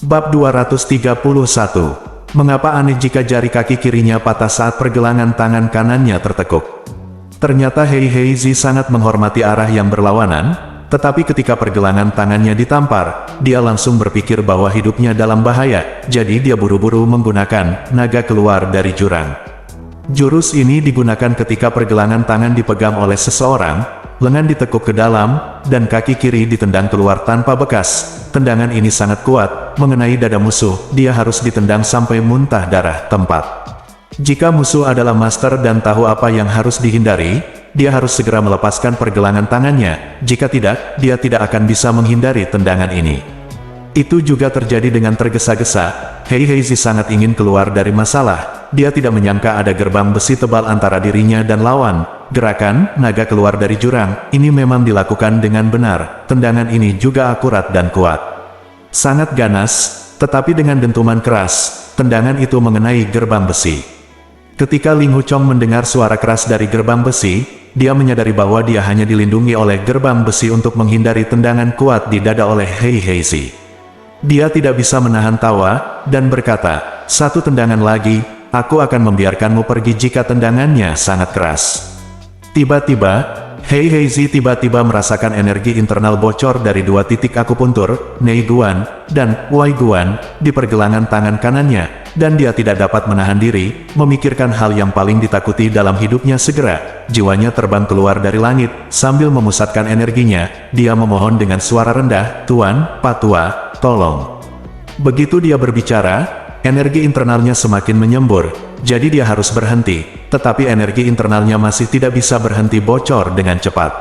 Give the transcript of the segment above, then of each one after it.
Bab 231. Mengapa aneh jika jari kaki kirinya patah saat pergelangan tangan kanannya tertekuk? Ternyata Heizi sangat menghormati arah yang berlawanan, tetapi ketika pergelangan tangannya ditampar, dia langsung berpikir bahwa hidupnya dalam bahaya, jadi dia buru-buru menggunakan naga keluar dari jurang. Jurus ini digunakan ketika pergelangan tangan dipegang oleh seseorang, lengan ditekuk ke dalam, dan kaki kiri ditendang keluar tanpa bekas. Tendangan ini sangat kuat, mengenai dada musuh, dia harus ditendang sampai muntah darah tempat. Jika musuh adalah master dan tahu apa yang harus dihindari, dia harus segera melepaskan pergelangan tangannya, jika tidak, dia tidak akan bisa menghindari tendangan ini. Itu juga terjadi dengan tergesa-gesa. Heizi sangat ingin keluar dari masalah, dia tidak menyangka ada gerbang besi tebal antara dirinya dan lawan. Gerakan naga keluar dari jurang ini memang dilakukan dengan benar, tendangan ini juga akurat dan kuat. Sangat ganas, tetapi dengan dentuman keras, tendangan itu mengenai gerbang besi. Ketika Ling Huchong mendengar suara keras dari gerbang besi, dia menyadari bahwa dia hanya dilindungi oleh gerbang besi untuk menghindari tendangan kuat di dada oleh Heizi. Dia tidak bisa menahan tawa, dan berkata, "Satu tendangan lagi, aku akan membiarkanmu pergi jika tendangannya sangat keras." Tiba-tiba, Heizi tiba-tiba merasakan energi internal bocor dari dua titik akupuntur, Neiguan, dan Waiguan, di pergelangan tangan kanannya, dan dia tidak dapat menahan diri, memikirkan hal yang paling ditakuti dalam hidupnya segera. Jiwanya terbang keluar dari langit, sambil memusatkan energinya, dia memohon dengan suara rendah, "Tuan, Patua, tolong." Begitu dia berbicara, energi internalnya semakin menyembur, jadi dia harus berhenti, tetapi energi internalnya masih tidak bisa berhenti bocor dengan cepat.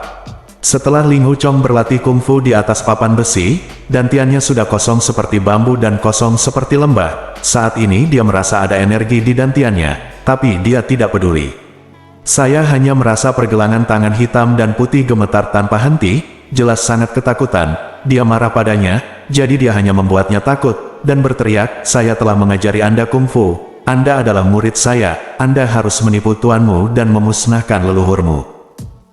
Setelah Ling Huchong berlatih kungfu di atas papan besi, dantiannya sudah kosong seperti bambu dan kosong seperti lembah. Saat ini dia merasa ada energi di dantiannya, tapi dia tidak peduli. "Saya hanya merasa pergelangan tangan hitam dan putih gemetar tanpa henti," jelas sangat ketakutan. Dia marah padanya, jadi dia hanya membuatnya takut, dan berteriak, "Saya telah mengajari Anda kungfu. Anda adalah murid saya, Anda harus menipu tuanmu dan memusnahkan leluhurmu."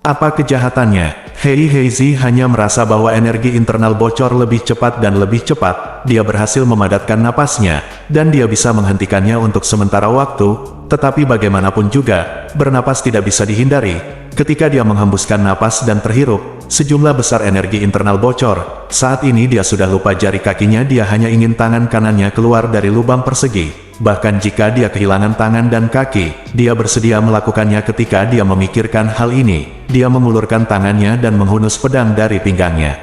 Apa kejahatannya? Heizi hanya merasa bahwa energi internal bocor lebih cepat dan lebih cepat, dia berhasil memadatkan napasnya, dan dia bisa menghentikannya untuk sementara waktu, tetapi bagaimanapun juga, bernapas tidak bisa dihindari. Ketika dia menghembuskan napas dan terhirup, sejumlah besar energi internal bocor. Saat ini dia sudah lupa jari kakinya, dia hanya ingin tangan kanannya keluar dari lubang persegi. Bahkan jika dia kehilangan tangan dan kaki, dia bersedia melakukannya ketika dia memikirkan hal ini. Dia mengulurkan tangannya dan menghunus pedang dari pinggangnya.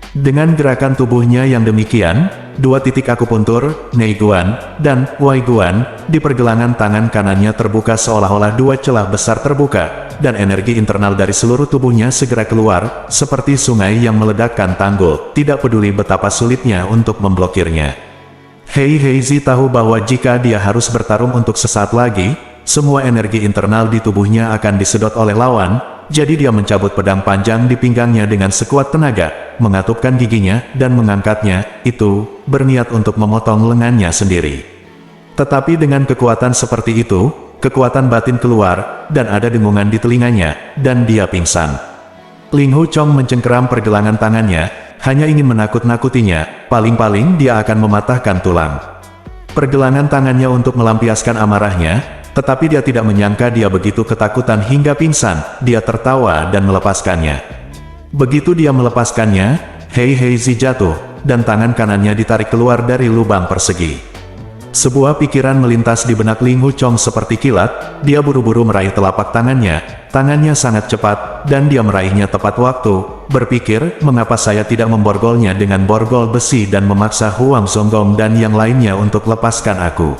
Dengan gerakan tubuhnya yang demikian, dua titik akupuntur, Neiguan, dan Waiguan, di pergelangan tangan kanannya terbuka seolah-olah dua celah besar terbuka, dan energi internal dari seluruh tubuhnya segera keluar, seperti sungai yang meledakkan tanggul, tidak peduli betapa sulitnya untuk memblokirnya. Heizi tahu bahwa jika dia harus bertarung untuk sesaat lagi, semua energi internal di tubuhnya akan disedot oleh lawan, jadi dia mencabut pedang panjang di pinggangnya dengan sekuat tenaga, mengatupkan giginya, dan mengangkatnya, itu, berniat untuk memotong lengannya sendiri. Tetapi dengan kekuatan seperti itu, kekuatan batin keluar, dan ada dengungan di telinganya, dan dia pingsan. Ling Huchong mencengkeram pergelangan tangannya, hanya ingin menakut-nakutinya, paling-paling dia akan mematahkan tulang. Pergelangan tangannya untuk melampiaskan amarahnya, tetapi dia tidak menyangka dia begitu ketakutan hingga pingsan, dia tertawa dan melepaskannya. Begitu dia melepaskannya, Heizi jatuh, dan tangan kanannya ditarik keluar dari lubang persegi. Sebuah pikiran melintas di benak Ling Huchong seperti kilat, dia buru-buru meraih telapak tangannya sangat cepat, dan dia meraihnya tepat waktu, berpikir, mengapa saya tidak memborgolnya dengan borgol besi dan memaksa Huang Zonggong dan yang lainnya untuk lepaskan aku.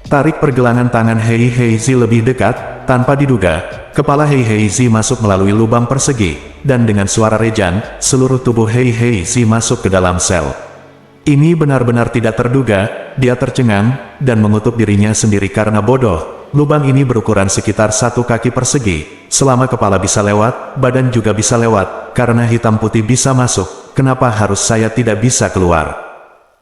Tarik pergelangan tangan Heizi lebih dekat, tanpa diduga, kepala Heizi masuk melalui lubang persegi, dan dengan suara rejan, seluruh tubuh Heizi masuk ke dalam sel. Ini benar-benar tidak terduga, dia tercengang, dan mengutuk dirinya sendiri karena bodoh. Lubang ini berukuran sekitar 1 kaki persegi, selama kepala bisa lewat, badan juga bisa lewat, karena hitam putih bisa masuk, kenapa harus saya tidak bisa keluar?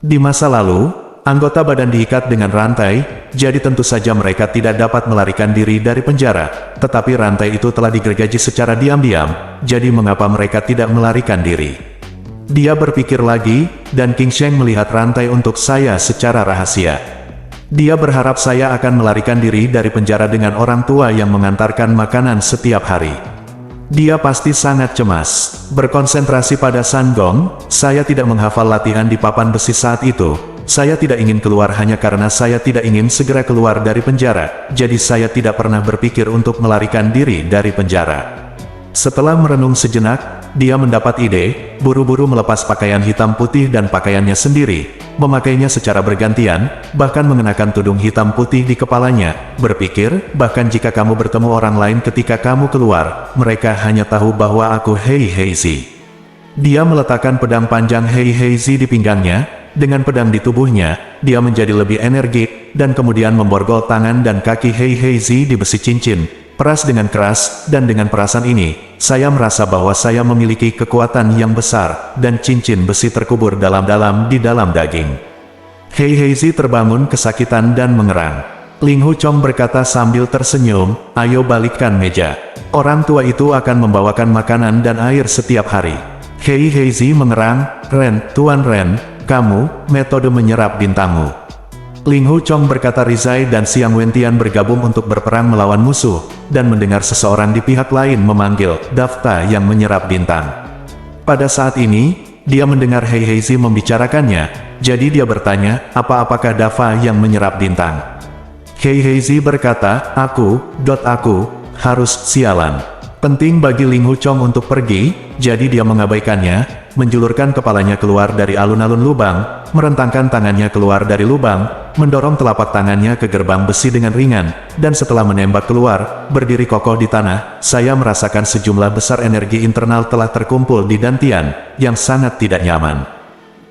Di masa lalu, anggota badan diikat dengan rantai, jadi tentu saja mereka tidak dapat melarikan diri dari penjara, tetapi rantai itu telah digergaji secara diam-diam, jadi mengapa mereka tidak melarikan diri? Dia berpikir lagi, dan King Sheng melihat rantai untuk saya secara rahasia. Dia berharap saya akan melarikan diri dari penjara dengan orang tua yang mengantarkan makanan setiap hari. Dia pasti sangat cemas. Berkonsentrasi pada San Gong, saya tidak menghafal latihan di papan besi saat itu. Saya tidak ingin keluar hanya karena saya tidak ingin segera keluar dari penjara, jadi saya tidak pernah berpikir untuk melarikan diri dari penjara. Setelah merenung sejenak, dia mendapat ide, buru-buru melepas pakaian hitam putih dan pakaiannya sendiri, memakainya secara bergantian, bahkan mengenakan tudung hitam putih di kepalanya, berpikir, bahkan jika kamu bertemu orang lain ketika kamu keluar, mereka hanya tahu bahwa aku Hei Heizi. Dia meletakkan pedang panjang Hei Heizi di pinggangnya. Dengan pedang di tubuhnya, dia menjadi lebih energik, dan kemudian memborgol tangan dan kaki Hei Heizi di besi cincin, peras dengan keras, dan dengan perasan ini, saya merasa bahwa saya memiliki kekuatan yang besar, dan cincin besi terkubur dalam-dalam di dalam daging. Hei Heizi terbangun kesakitan dan mengerang. Ling Hu Chong berkata sambil tersenyum, ayo balikkan meja. Orang tua itu akan membawakan makanan dan air setiap hari. Hei Heizi mengerang, Ren, Tuan Ren, kamu, metode menyerap bintangmu. Ling Hu Chong berkata Rizai dan Xiang Wentian bergabung untuk berperang melawan musuh, dan mendengar seseorang di pihak lain memanggil, Dafta yang menyerap bintang. Pada saat ini, dia mendengar Hei Heizi membicarakannya, jadi dia bertanya, apakah Dafa yang menyerap bintang? Hei Heizi berkata, aku harus sialan. Penting bagi Ling Hu Chong untuk pergi, jadi dia mengabaikannya, menjulurkan kepalanya keluar dari alun-alun lubang, merentangkan tangannya keluar dari lubang, mendorong telapak tangannya ke gerbang besi dengan ringan, dan setelah menembak keluar, berdiri kokoh di tanah, saya merasakan sejumlah besar energi internal telah terkumpul di dantian, yang sangat tidak nyaman.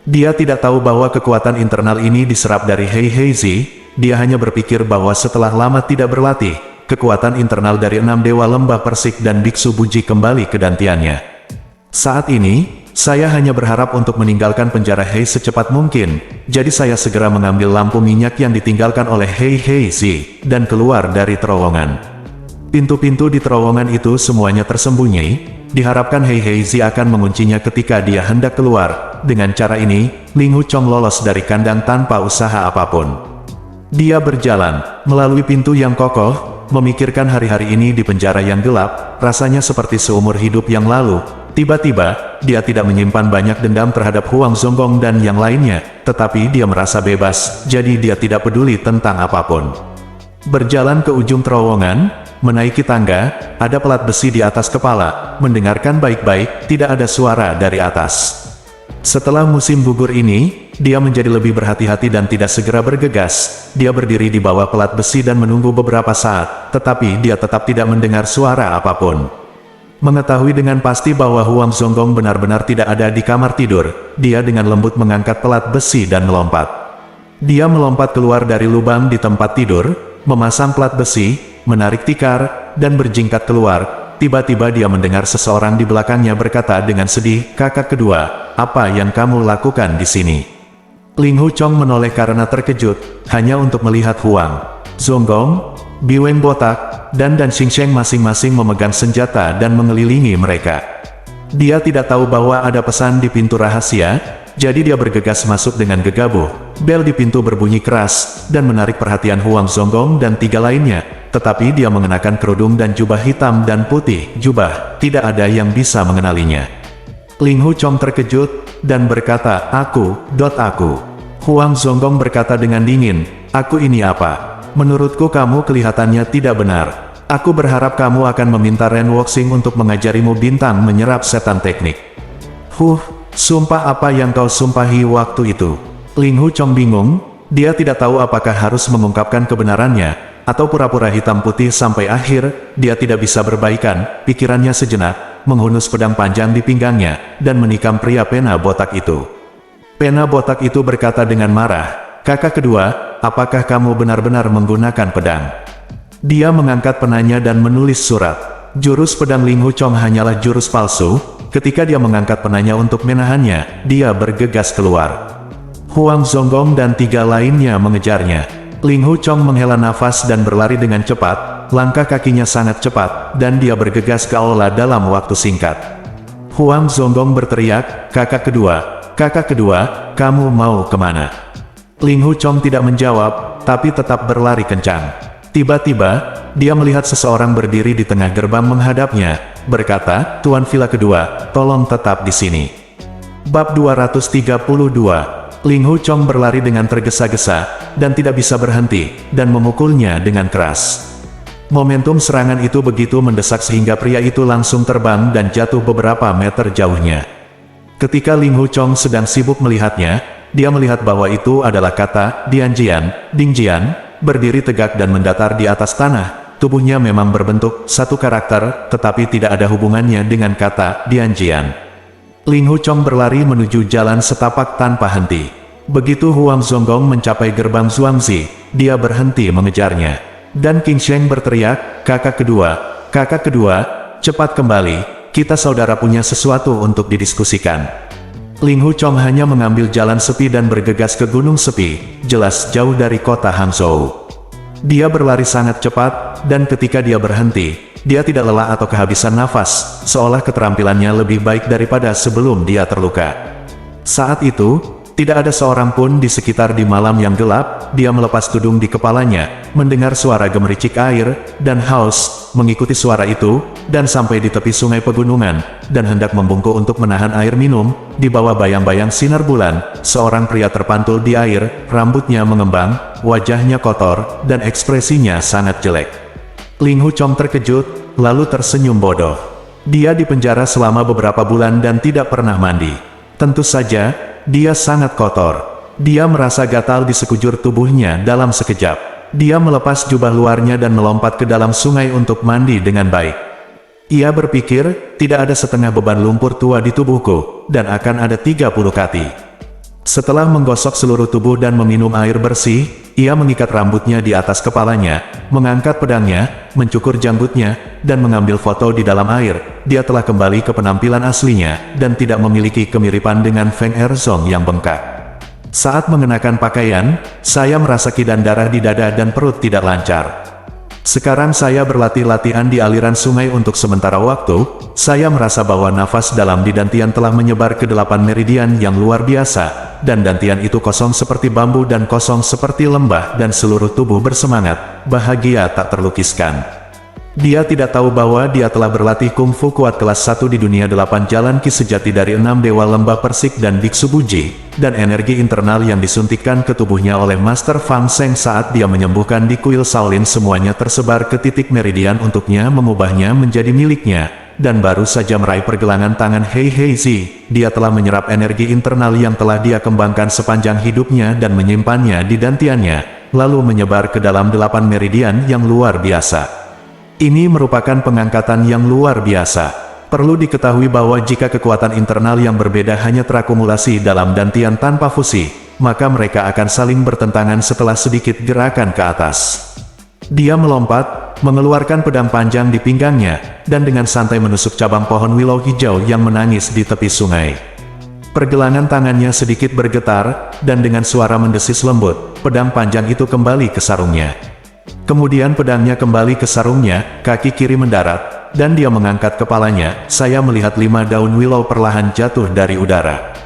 Dia tidak tahu bahwa kekuatan internal ini diserap dari Hei Heizi, dia hanya berpikir bahwa setelah lama tidak berlatih, kekuatan internal dari 6 dewa lembah persik dan biksu buji kembali ke dantiannya. Saat ini, saya hanya berharap untuk meninggalkan penjara Hei secepat mungkin, jadi saya segera mengambil lampu minyak yang ditinggalkan oleh Hei Heizi, dan keluar dari terowongan. Pintu-pintu di terowongan itu semuanya tersembunyi, diharapkan Hei Heizi akan menguncinya ketika dia hendak keluar. Dengan cara ini, Ling Hu Chong lolos dari kandang tanpa usaha apapun. Dia berjalan, melalui pintu yang kokoh, memikirkan hari-hari ini di penjara yang gelap, rasanya seperti seumur hidup yang lalu. Tiba-tiba, dia tidak menyimpan banyak dendam terhadap Huang Zonggong dan yang lainnya, tetapi dia merasa bebas, jadi dia tidak peduli tentang apapun. Berjalan ke ujung terowongan, menaiki tangga, ada pelat besi di atas kepala, mendengarkan baik-baik, tidak ada suara dari atas. Setelah musim gugur ini, dia menjadi lebih berhati-hati dan tidak segera bergegas. Dia berdiri di bawah pelat besi dan menunggu beberapa saat, tetapi dia tetap tidak mendengar suara apapun. Mengetahui dengan pasti bahwa Huang Zonggong benar-benar tidak ada di kamar tidur, dia dengan lembut mengangkat pelat besi dan melompat. Dia melompat keluar dari lubang di tempat tidur, memasang pelat besi, menarik tikar, dan berjingkat keluar. Tiba-tiba dia mendengar seseorang di belakangnya berkata dengan sedih, kakak kedua, apa yang kamu lakukan di sini? Ling Hu Chong menoleh karena terkejut, hanya untuk melihat Huang Zonggong, Biweng botak, dan Xingsheng masing-masing memegang senjata dan mengelilingi mereka. Dia tidak tahu bahwa ada pesan di pintu rahasia, jadi dia bergegas masuk dengan gegabah. Bel di pintu berbunyi keras, dan menarik perhatian Huang Zonggong dan 3 lainnya, tetapi dia mengenakan kerudung dan jubah hitam dan putih, jubah, tidak ada yang bisa mengenalinya. Ling Hu Chong terkejut, dan berkata, aku. Huang Zonggong berkata dengan dingin, aku ini apa? Menurutku kamu kelihatannya tidak benar. Aku berharap kamu akan meminta Ren Wuxing untuk mengajarimu bintang menyerap setan teknik. Sumpah apa yang kau sumpahi waktu itu? Ling Hu Chong bingung, dia tidak tahu apakah harus mengungkapkan kebenarannya, atau pura-pura hitam putih sampai akhir, dia tidak bisa berbaikan, pikirannya sejenak, menghunus pedang panjang di pinggangnya, dan menikam pria pena botak itu. Pena botak itu berkata dengan marah, kakak kedua, apakah kamu benar-benar menggunakan pedang? Dia mengangkat penanya dan menulis surat. Jurus pedang Ling Hu Chong hanyalah jurus palsu. Ketika dia mengangkat penanya untuk menahannya, dia bergegas keluar. Huang Zonggong dan 3 lainnya mengejarnya. Ling Hu Chong menghela nafas dan berlari dengan cepat, langkah kakinya sangat cepat, dan dia bergegas ke aula dalam waktu singkat. Huang Zonggong berteriak, kakak kedua, kamu mau kemana? Ling Hu Chong tidak menjawab, tapi tetap berlari kencang. Tiba-tiba, dia melihat seseorang berdiri di tengah gerbang menghadapnya, berkata, Tuan Villa kedua, tolong tetap di sini. Bab 232. Ling Hu Chong berlari dengan tergesa-gesa, dan tidak bisa berhenti, dan memukulnya dengan keras. Momentum serangan itu begitu mendesak sehingga pria itu langsung terbang dan jatuh beberapa meter jauhnya. Ketika Ling Hu Chong sedang sibuk melihatnya, dia melihat bahwa itu adalah kata Ding Jian, berdiri tegak dan mendatar di atas tanah. Tubuhnya memang berbentuk satu karakter, tetapi tidak ada hubungannya dengan kata Ding Jian. Ling Hu Chong berlari menuju jalan setapak tanpa henti. Begitu Huang Zonggong mencapai gerbang Zhuangzi, dia berhenti mengejarnya. Dan Qing Sheng berteriak, kakak kedua, cepat kembali, kita saudara punya sesuatu untuk didiskusikan. Ling Hu Chong hanya mengambil jalan sepi dan bergegas ke Gunung Sepi, jelas jauh dari kota Hangzhou. Dia berlari sangat cepat, dan ketika dia berhenti, dia tidak lelah atau kehabisan nafas, seolah keterampilannya lebih baik daripada sebelum dia terluka. Saat itu, tidak ada seorang pun di sekitar di malam yang gelap. Dia melepas tudung di kepalanya, mendengar suara gemericik air, dan haus, mengikuti suara itu, dan sampai di tepi sungai pegunungan, dan hendak membungkuk untuk menahan air minum. Di bawah bayang-bayang sinar bulan, seorang pria terpantul di air, rambutnya mengembang, wajahnya kotor, dan ekspresinya sangat jelek. Ling Hu Chong terkejut, lalu tersenyum bodoh. Dia dipenjara selama beberapa bulan dan tidak pernah mandi. Tentu saja, dia sangat kotor. Dia merasa gatal di sekujur tubuhnya dalam sekejap. Dia melepas jubah luarnya dan melompat ke dalam sungai untuk mandi dengan baik. Ia berpikir, tidak ada setengah beban lumpur tua di tubuhku, dan akan ada 30 kati. Setelah menggosok seluruh tubuh dan meminum air bersih, ia mengikat rambutnya di atas kepalanya, mengangkat pedangnya, mencukur janggutnya, dan mengambil foto di dalam air. Dia telah kembali ke penampilan aslinya, dan tidak memiliki kemiripan dengan Feng Erzong yang bengkak. Saat mengenakan pakaian, saya merasa kidan darah di dada dan perut tidak lancar. Sekarang saya berlatih-latihan di aliran sungai untuk sementara waktu. Saya merasa bahwa nafas dalam di dantian telah menyebar ke 8 meridian yang luar biasa, dan dantian itu kosong seperti bambu dan kosong seperti lembah, dan seluruh tubuh bersemangat, bahagia tak terlukiskan. Dia tidak tahu bahwa dia telah berlatih kungfu kuat kelas 1 di dunia 8 jalan ki sejati dari 6 dewa lembah persik dan biksu buji, dan energi internal yang disuntikkan ke tubuhnya oleh Master Fang Seng saat dia menyembuhkan di kuil Shaolin semuanya tersebar ke titik meridian untuknya mengubahnya menjadi miliknya, dan baru saja meraih pergelangan tangan Hei Hei Zi, dia telah menyerap energi internal yang telah dia kembangkan sepanjang hidupnya dan menyimpannya di dantiannya, lalu menyebar ke dalam 8 meridian yang luar biasa. Ini merupakan pengangkatan yang luar biasa. Perlu diketahui bahwa jika kekuatan internal yang berbeda hanya terakumulasi dalam dantian tanpa fusi, maka mereka akan saling bertentangan setelah sedikit gerakan ke atas. Dia melompat, mengeluarkan pedang panjang di pinggangnya, dan dengan santai menusuk cabang pohon willow hijau yang menangis di tepi sungai. Pergelangan tangannya sedikit bergetar, dan dengan suara mendesis lembut, pedang panjang itu kembali ke sarungnya. Kemudian pedangnya kembali ke sarungnya, kaki kiri mendarat, dan dia mengangkat kepalanya. Saya melihat 5 daun willow perlahan jatuh dari udara.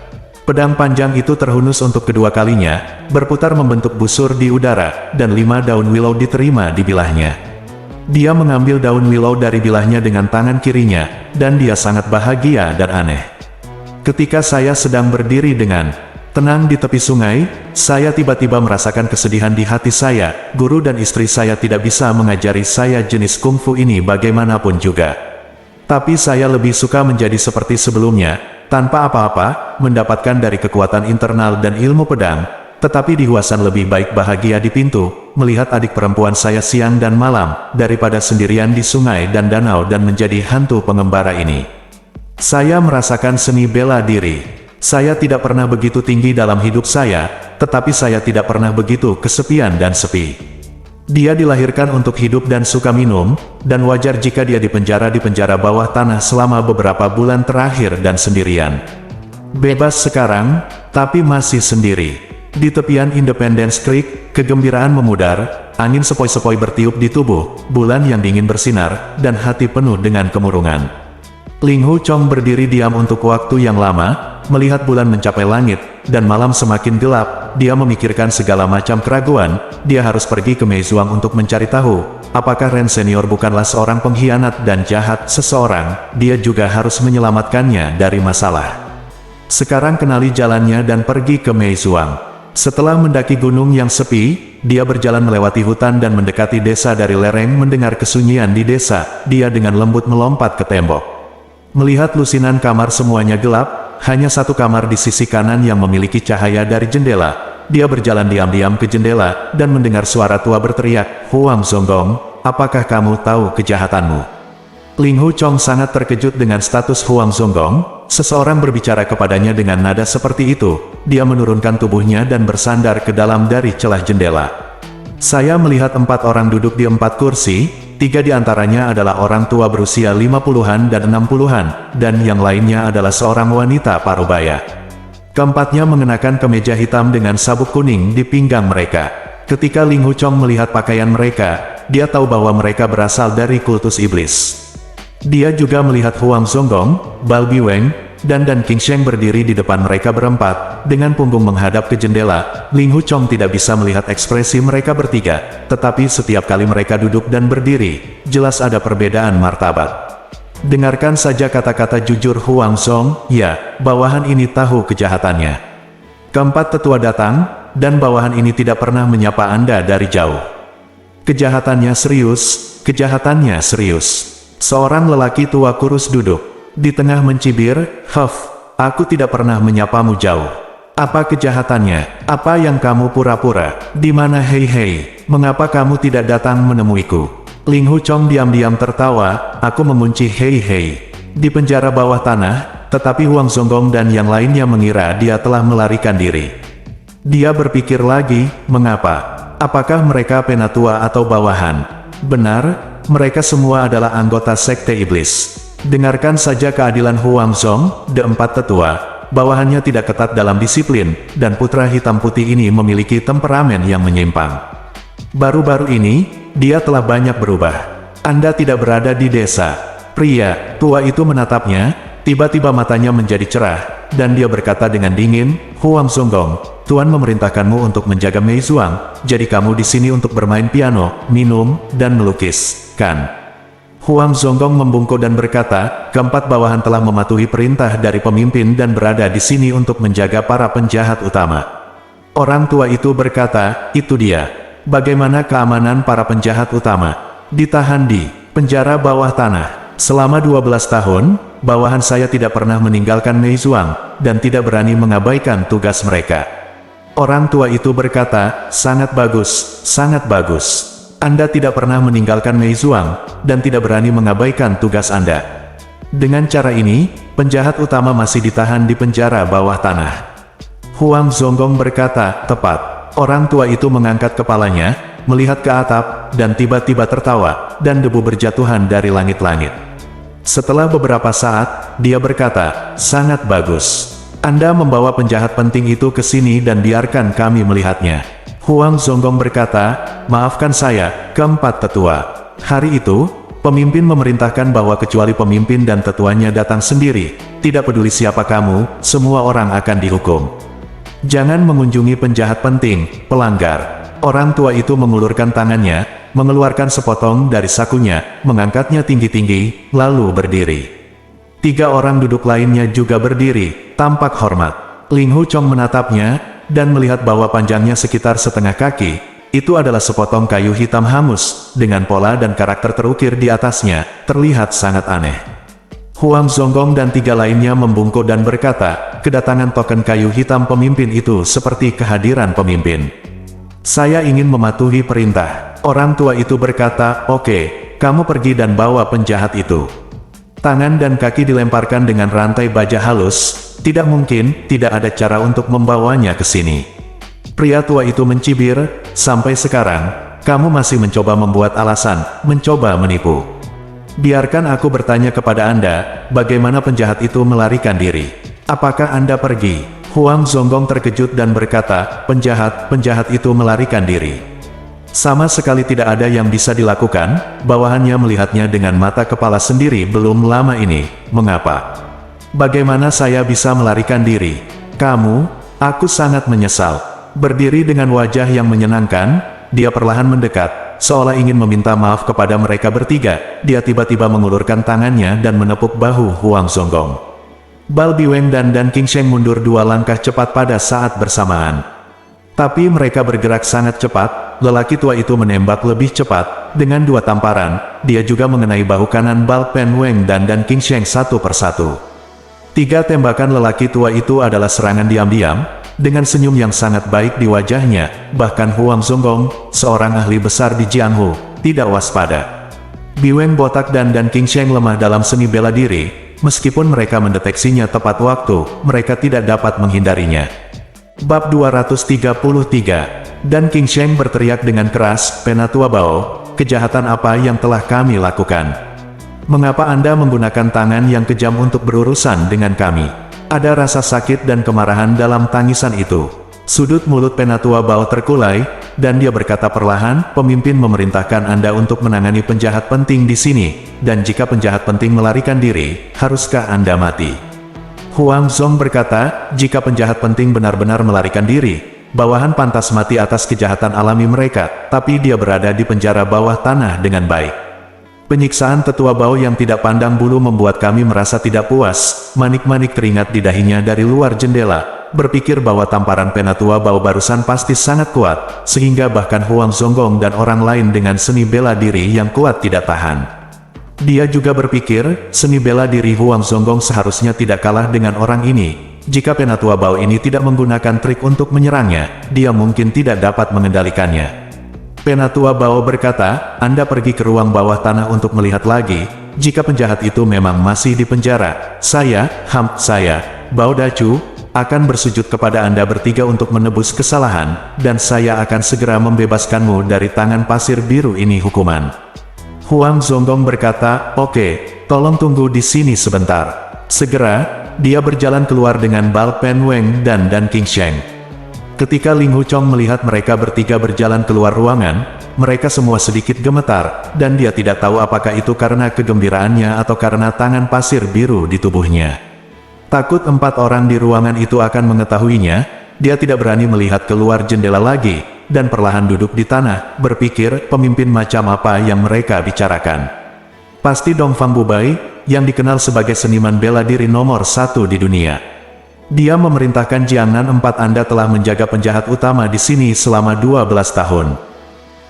Pedang panjang itu terhunus untuk kedua kalinya, berputar membentuk busur di udara, dan 5 daun willow diterima di bilahnya. Dia mengambil daun willow dari bilahnya dengan tangan kirinya, dan dia sangat bahagia dan aneh. Ketika saya sedang berdiri dengan tenang di tepi sungai, saya tiba-tiba merasakan kesedihan di hati saya. Guru dan istri saya tidak bisa mengajari saya jenis kungfu ini bagaimanapun juga. Tapi saya lebih suka menjadi seperti sebelumnya, tanpa apa-apa, mendapatkan dari kekuatan internal dan ilmu pedang, tetapi di Huasan lebih baik bahagia di pintu, melihat adik perempuan saya siang dan malam, daripada sendirian di sungai dan danau dan menjadi hantu pengembara ini. Saya merasakan seni bela diri. Saya tidak pernah begitu tinggi dalam hidup saya, tetapi saya tidak pernah begitu kesepian dan sepi. Dia dilahirkan untuk hidup dan suka minum, dan wajar jika dia di penjara bawah tanah selama beberapa bulan terakhir dan sendirian. Bebas sekarang, tapi masih sendiri. Di tepian Independence Creek, kegembiraan memudar, angin sepoi-sepoi bertiup di tubuh, bulan yang dingin bersinar, dan hati penuh dengan kemurungan. Ling Hu Chong berdiri diam untuk waktu yang lama, melihat bulan mencapai langit, dan malam semakin gelap. Dia memikirkan segala macam keraguan. Dia harus pergi ke Meizuang untuk mencari tahu, apakah Ren Senior bukanlah seorang pengkhianat dan jahat seseorang. Dia juga harus menyelamatkannya dari masalah. Sekarang kenali jalannya dan pergi ke Meizuang. Setelah mendaki gunung yang sepi, dia berjalan melewati hutan dan mendekati desa dari lereng. Mendengar kesunyian di desa, dia dengan lembut melompat ke tembok. Melihat lusinan kamar semuanya gelap, hanya satu kamar di sisi kanan yang memiliki cahaya dari jendela. Dia berjalan diam-diam ke jendela, dan mendengar suara tua berteriak, "Huang Zonggong, apakah kamu tahu kejahatanmu?" Ling Hu Chong sangat terkejut dengan status Huang Zonggong. Seseorang berbicara kepadanya dengan nada seperti itu. Dia menurunkan tubuhnya dan bersandar ke dalam dari celah jendela. "Saya melihat 4 orang duduk di 4 kursi. 3 di antaranya adalah orang tua berusia 50-an dan 60-an, dan yang lainnya adalah seorang wanita parubaya. Keempatnya mengenakan kemeja hitam dengan sabuk kuning di pinggang mereka." Ketika Ling Hu Chong melihat pakaian mereka, dia tahu bahwa mereka berasal dari kultus iblis. Dia juga melihat Huang Zonggong, Bao Biweng, dan King Sheng berdiri di depan mereka berempat, dengan punggung menghadap ke jendela. Ling Hu Chong tidak bisa melihat ekspresi mereka bertiga, tetapi setiap kali mereka duduk dan berdiri, jelas ada perbedaan martabat. "Dengarkan saja kata-kata jujur Huang Zong, ya, bawahan ini tahu kejahatannya." Keempat tetua datang, dan bawahan ini tidak pernah menyapa Anda dari jauh. "Kejahatannya serius, kejahatannya serius." Seorang lelaki tua kurus duduk di tengah mencibir, "Huff, aku tidak pernah menyapamu jauh. Apa kejahatannya? Apa yang kamu pura-pura? Di mana hei? Mengapa kamu tidak datang menemuiku?" Ling Hu Chong diam-diam tertawa, "Aku mengunci hei di penjara bawah tanah," tetapi Huang Zonggong dan yang lainnya mengira dia telah melarikan diri. Dia berpikir lagi, mengapa? Apakah mereka penatua atau bawahan? Benar, mereka semua adalah anggota sekte iblis. Dengarkan saja keadilan Huang Zong, The 4 tetua. Bawahannya tidak ketat dalam disiplin, dan putra hitam putih ini memiliki temperamen yang menyimpang. Baru-baru ini, dia telah banyak berubah. Anda tidak berada di desa. Pria tua itu menatapnya, tiba-tiba matanya menjadi cerah, dan dia berkata dengan dingin, "Huang Zonggong, Tuan memerintahkanmu untuk menjaga Meizuang, jadi kamu di sini untuk bermain piano, minum, dan melukis, kan?" Huang Zonggong membungkuk dan berkata, "Keempat bawahan telah mematuhi perintah dari pemimpin dan berada di sini untuk menjaga para penjahat utama." Orang tua itu berkata, "Itu dia. Bagaimana keamanan para penjahat utama? Ditahan di penjara bawah tanah selama 12 tahun, bawahan saya tidak pernah meninggalkan Meizuang, dan tidak berani mengabaikan tugas mereka." Orang tua itu berkata, "Sangat bagus, sangat bagus. Anda tidak pernah meninggalkan Meizuang, dan tidak berani mengabaikan tugas Anda. Dengan cara ini, penjahat utama masih ditahan di penjara bawah tanah." Huang Zonggong berkata, "Tepat." Orang tua itu mengangkat kepalanya, melihat ke atap, dan tiba-tiba tertawa, dan debu berjatuhan dari langit-langit. Setelah beberapa saat, dia berkata, "Sangat bagus. Anda membawa penjahat penting itu ke sini dan biarkan kami melihatnya." Huang Zonggong berkata, "Maafkan saya, keempat tetua. Hari itu, pemimpin memerintahkan bahwa kecuali pemimpin dan tetuanya datang sendiri, tidak peduli siapa kamu, semua orang akan dihukum. Jangan mengunjungi penjahat penting, pelanggar." Orang tua itu mengulurkan tangannya, mengeluarkan sepotong dari sakunya, mengangkatnya tinggi-tinggi, lalu berdiri. 3 orang duduk lainnya juga berdiri, tampak hormat. Ling Hu Chong menatapnya, dan melihat bahwa panjangnya sekitar setengah kaki. Itu adalah sepotong kayu hitam hangus, dengan pola dan karakter terukir di atasnya, terlihat sangat aneh. Huang Zonggong dan 3 lainnya membungkuk dan berkata, "Kedatangan token kayu hitam pemimpin itu seperti kehadiran pemimpin. Saya ingin mematuhi perintah." Orang tua itu berkata, "Oke, kamu pergi dan bawa penjahat itu." Tangan dan kaki dilemparkan dengan rantai baja halus. "Tidak mungkin, tidak ada cara untuk membawanya ke sini." Pria tua itu mencibir, "Sampai sekarang, kamu masih mencoba membuat alasan, mencoba menipu. Biarkan aku bertanya kepada Anda, bagaimana penjahat itu melarikan diri? Apakah Anda pergi?" Huang Zonggong terkejut dan berkata, penjahat itu melarikan diri." Sama sekali tidak ada yang bisa dilakukan, bawahannya melihatnya dengan mata kepala sendiri belum lama ini. Mengapa? Bagaimana saya bisa melarikan diri? Kamu? Aku sangat menyesal. Berdiri dengan wajah yang menyenangkan, dia perlahan mendekat, seolah ingin meminta maaf kepada mereka bertiga. Dia tiba-tiba mengulurkan tangannya dan menepuk bahu Huang Zonggong. Bal Biweng dan King Sheng mundur 2 langkah cepat pada saat bersamaan. Tapi mereka bergerak sangat cepat, lelaki tua itu menembak lebih cepat, dengan 2 tamparan, dia juga mengenai bahu kanan Bal Pen Weng dan King Sheng satu persatu. 3 tembakan lelaki tua itu adalah serangan diam-diam, dengan senyum yang sangat baik di wajahnya, bahkan Huang Zonggong, seorang ahli besar di Jianghu, tidak waspada. Biweng botak dan King Sheng lemah dalam seni bela diri. Meskipun mereka mendeteksinya tepat waktu, mereka tidak dapat menghindarinya. Bab 233, dan King Sheng berteriak dengan keras, "Penatua Bao, kejahatan apa yang telah kami lakukan? Mengapa Anda menggunakan tangan yang kejam untuk berurusan dengan kami?" Ada rasa sakit dan kemarahan dalam tangisan itu. Sudut mulut Penatua Bao terkulai, dan dia berkata perlahan, "Pemimpin memerintahkan Anda untuk menangani penjahat penting di sini, dan jika penjahat penting melarikan diri, haruskah Anda mati?" Huang Zong berkata, "Jika penjahat penting benar-benar melarikan diri, bawahan pantas mati atas kejahatan alami mereka, tapi dia berada di penjara bawah tanah dengan baik. Penyiksaan tetua Bao yang tidak pandang bulu membuat kami merasa tidak puas." Manik-manik keringat di dahinya dari luar jendela, berpikir bahwa tamparan Penatua Bao barusan pasti sangat kuat, sehingga bahkan Huang Zonggong dan orang lain dengan seni bela diri yang kuat tidak tahan. Dia juga berpikir, seni bela diri Huang Zonggong seharusnya tidak kalah dengan orang ini. Jika Penatua Bao ini tidak menggunakan trik untuk menyerangnya, dia mungkin tidak dapat mengendalikannya. Penatua Bao berkata, "Anda pergi ke ruang bawah tanah untuk melihat lagi. Jika penjahat itu memang masih di penjara, saya, Bao Dacu, akan bersujud kepada Anda bertiga untuk menebus kesalahan, dan saya akan segera membebaskanmu dari tangan pasir biru ini hukuman." Huang Zonggong berkata, "Oke, tolong tunggu di sini sebentar." Segera, dia berjalan keluar dengan Bal Pen Weng dan King Sheng. Ketika Ling Hu Chong melihat mereka bertiga berjalan keluar ruangan, mereka semua sedikit gemetar, dan dia tidak tahu apakah itu karena kegembiraannya atau karena tangan pasir biru di tubuhnya. Takut 4 orang di ruangan itu akan mengetahuinya, dia tidak berani melihat keluar jendela lagi, dan perlahan duduk di tanah, berpikir pemimpin macam apa yang mereka bicarakan. Pasti Dong Fang Bubai, yang dikenal sebagai seniman bela diri nomor 1 di dunia. Dia memerintahkan Jiangnan 4 Anda telah menjaga penjahat utama di sini selama 12 tahun.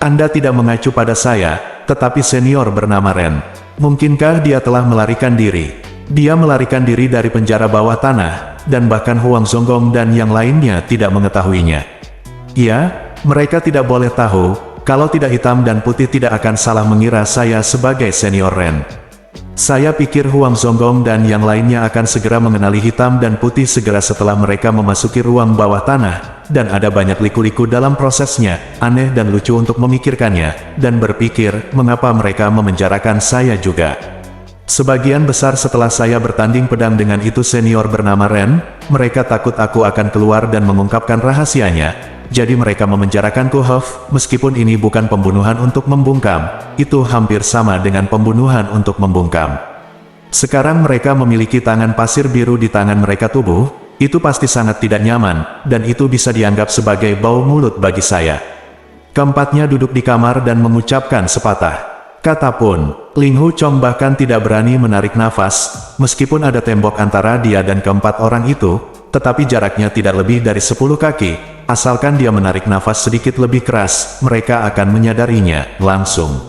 Anda tidak mengacu pada saya, tetapi senior bernama Ren. Mungkinkah dia telah melarikan diri? Dia melarikan diri dari penjara bawah tanah, dan bahkan Huang Zonggong dan yang lainnya tidak mengetahuinya. Ya, mereka tidak boleh tahu, kalau tidak hitam dan putih tidak akan salah mengira saya sebagai senior Ren. Saya pikir Huang Zonggong dan yang lainnya akan segera mengenali hitam dan putih segera setelah mereka memasuki ruang bawah tanah, dan ada banyak liku-liku dalam prosesnya, aneh dan lucu untuk memikirkannya, dan berpikir, mengapa mereka memenjarakan saya juga. Sebagian besar setelah saya bertanding pedang dengan itu senior bernama Ren, mereka takut aku akan keluar dan mengungkapkan rahasianya. Jadi mereka memenjarakan Kuhof, meskipun ini bukan pembunuhan untuk membungkam, itu hampir sama dengan pembunuhan untuk membungkam. Sekarang mereka memiliki tangan pasir biru di tangan mereka tubuh, itu pasti sangat tidak nyaman, dan itu bisa dianggap sebagai bau mulut bagi saya. Keempatnya duduk di kamar dan mengucapkan sepatah kata pun. Ling Hu Chong bahkan tidak berani menarik nafas, meskipun ada tembok antara dia dan keempat orang itu, tetapi jaraknya tidak lebih dari 10 kaki. Asalkan dia menarik nafas sedikit lebih keras, mereka akan menyadarinya langsung.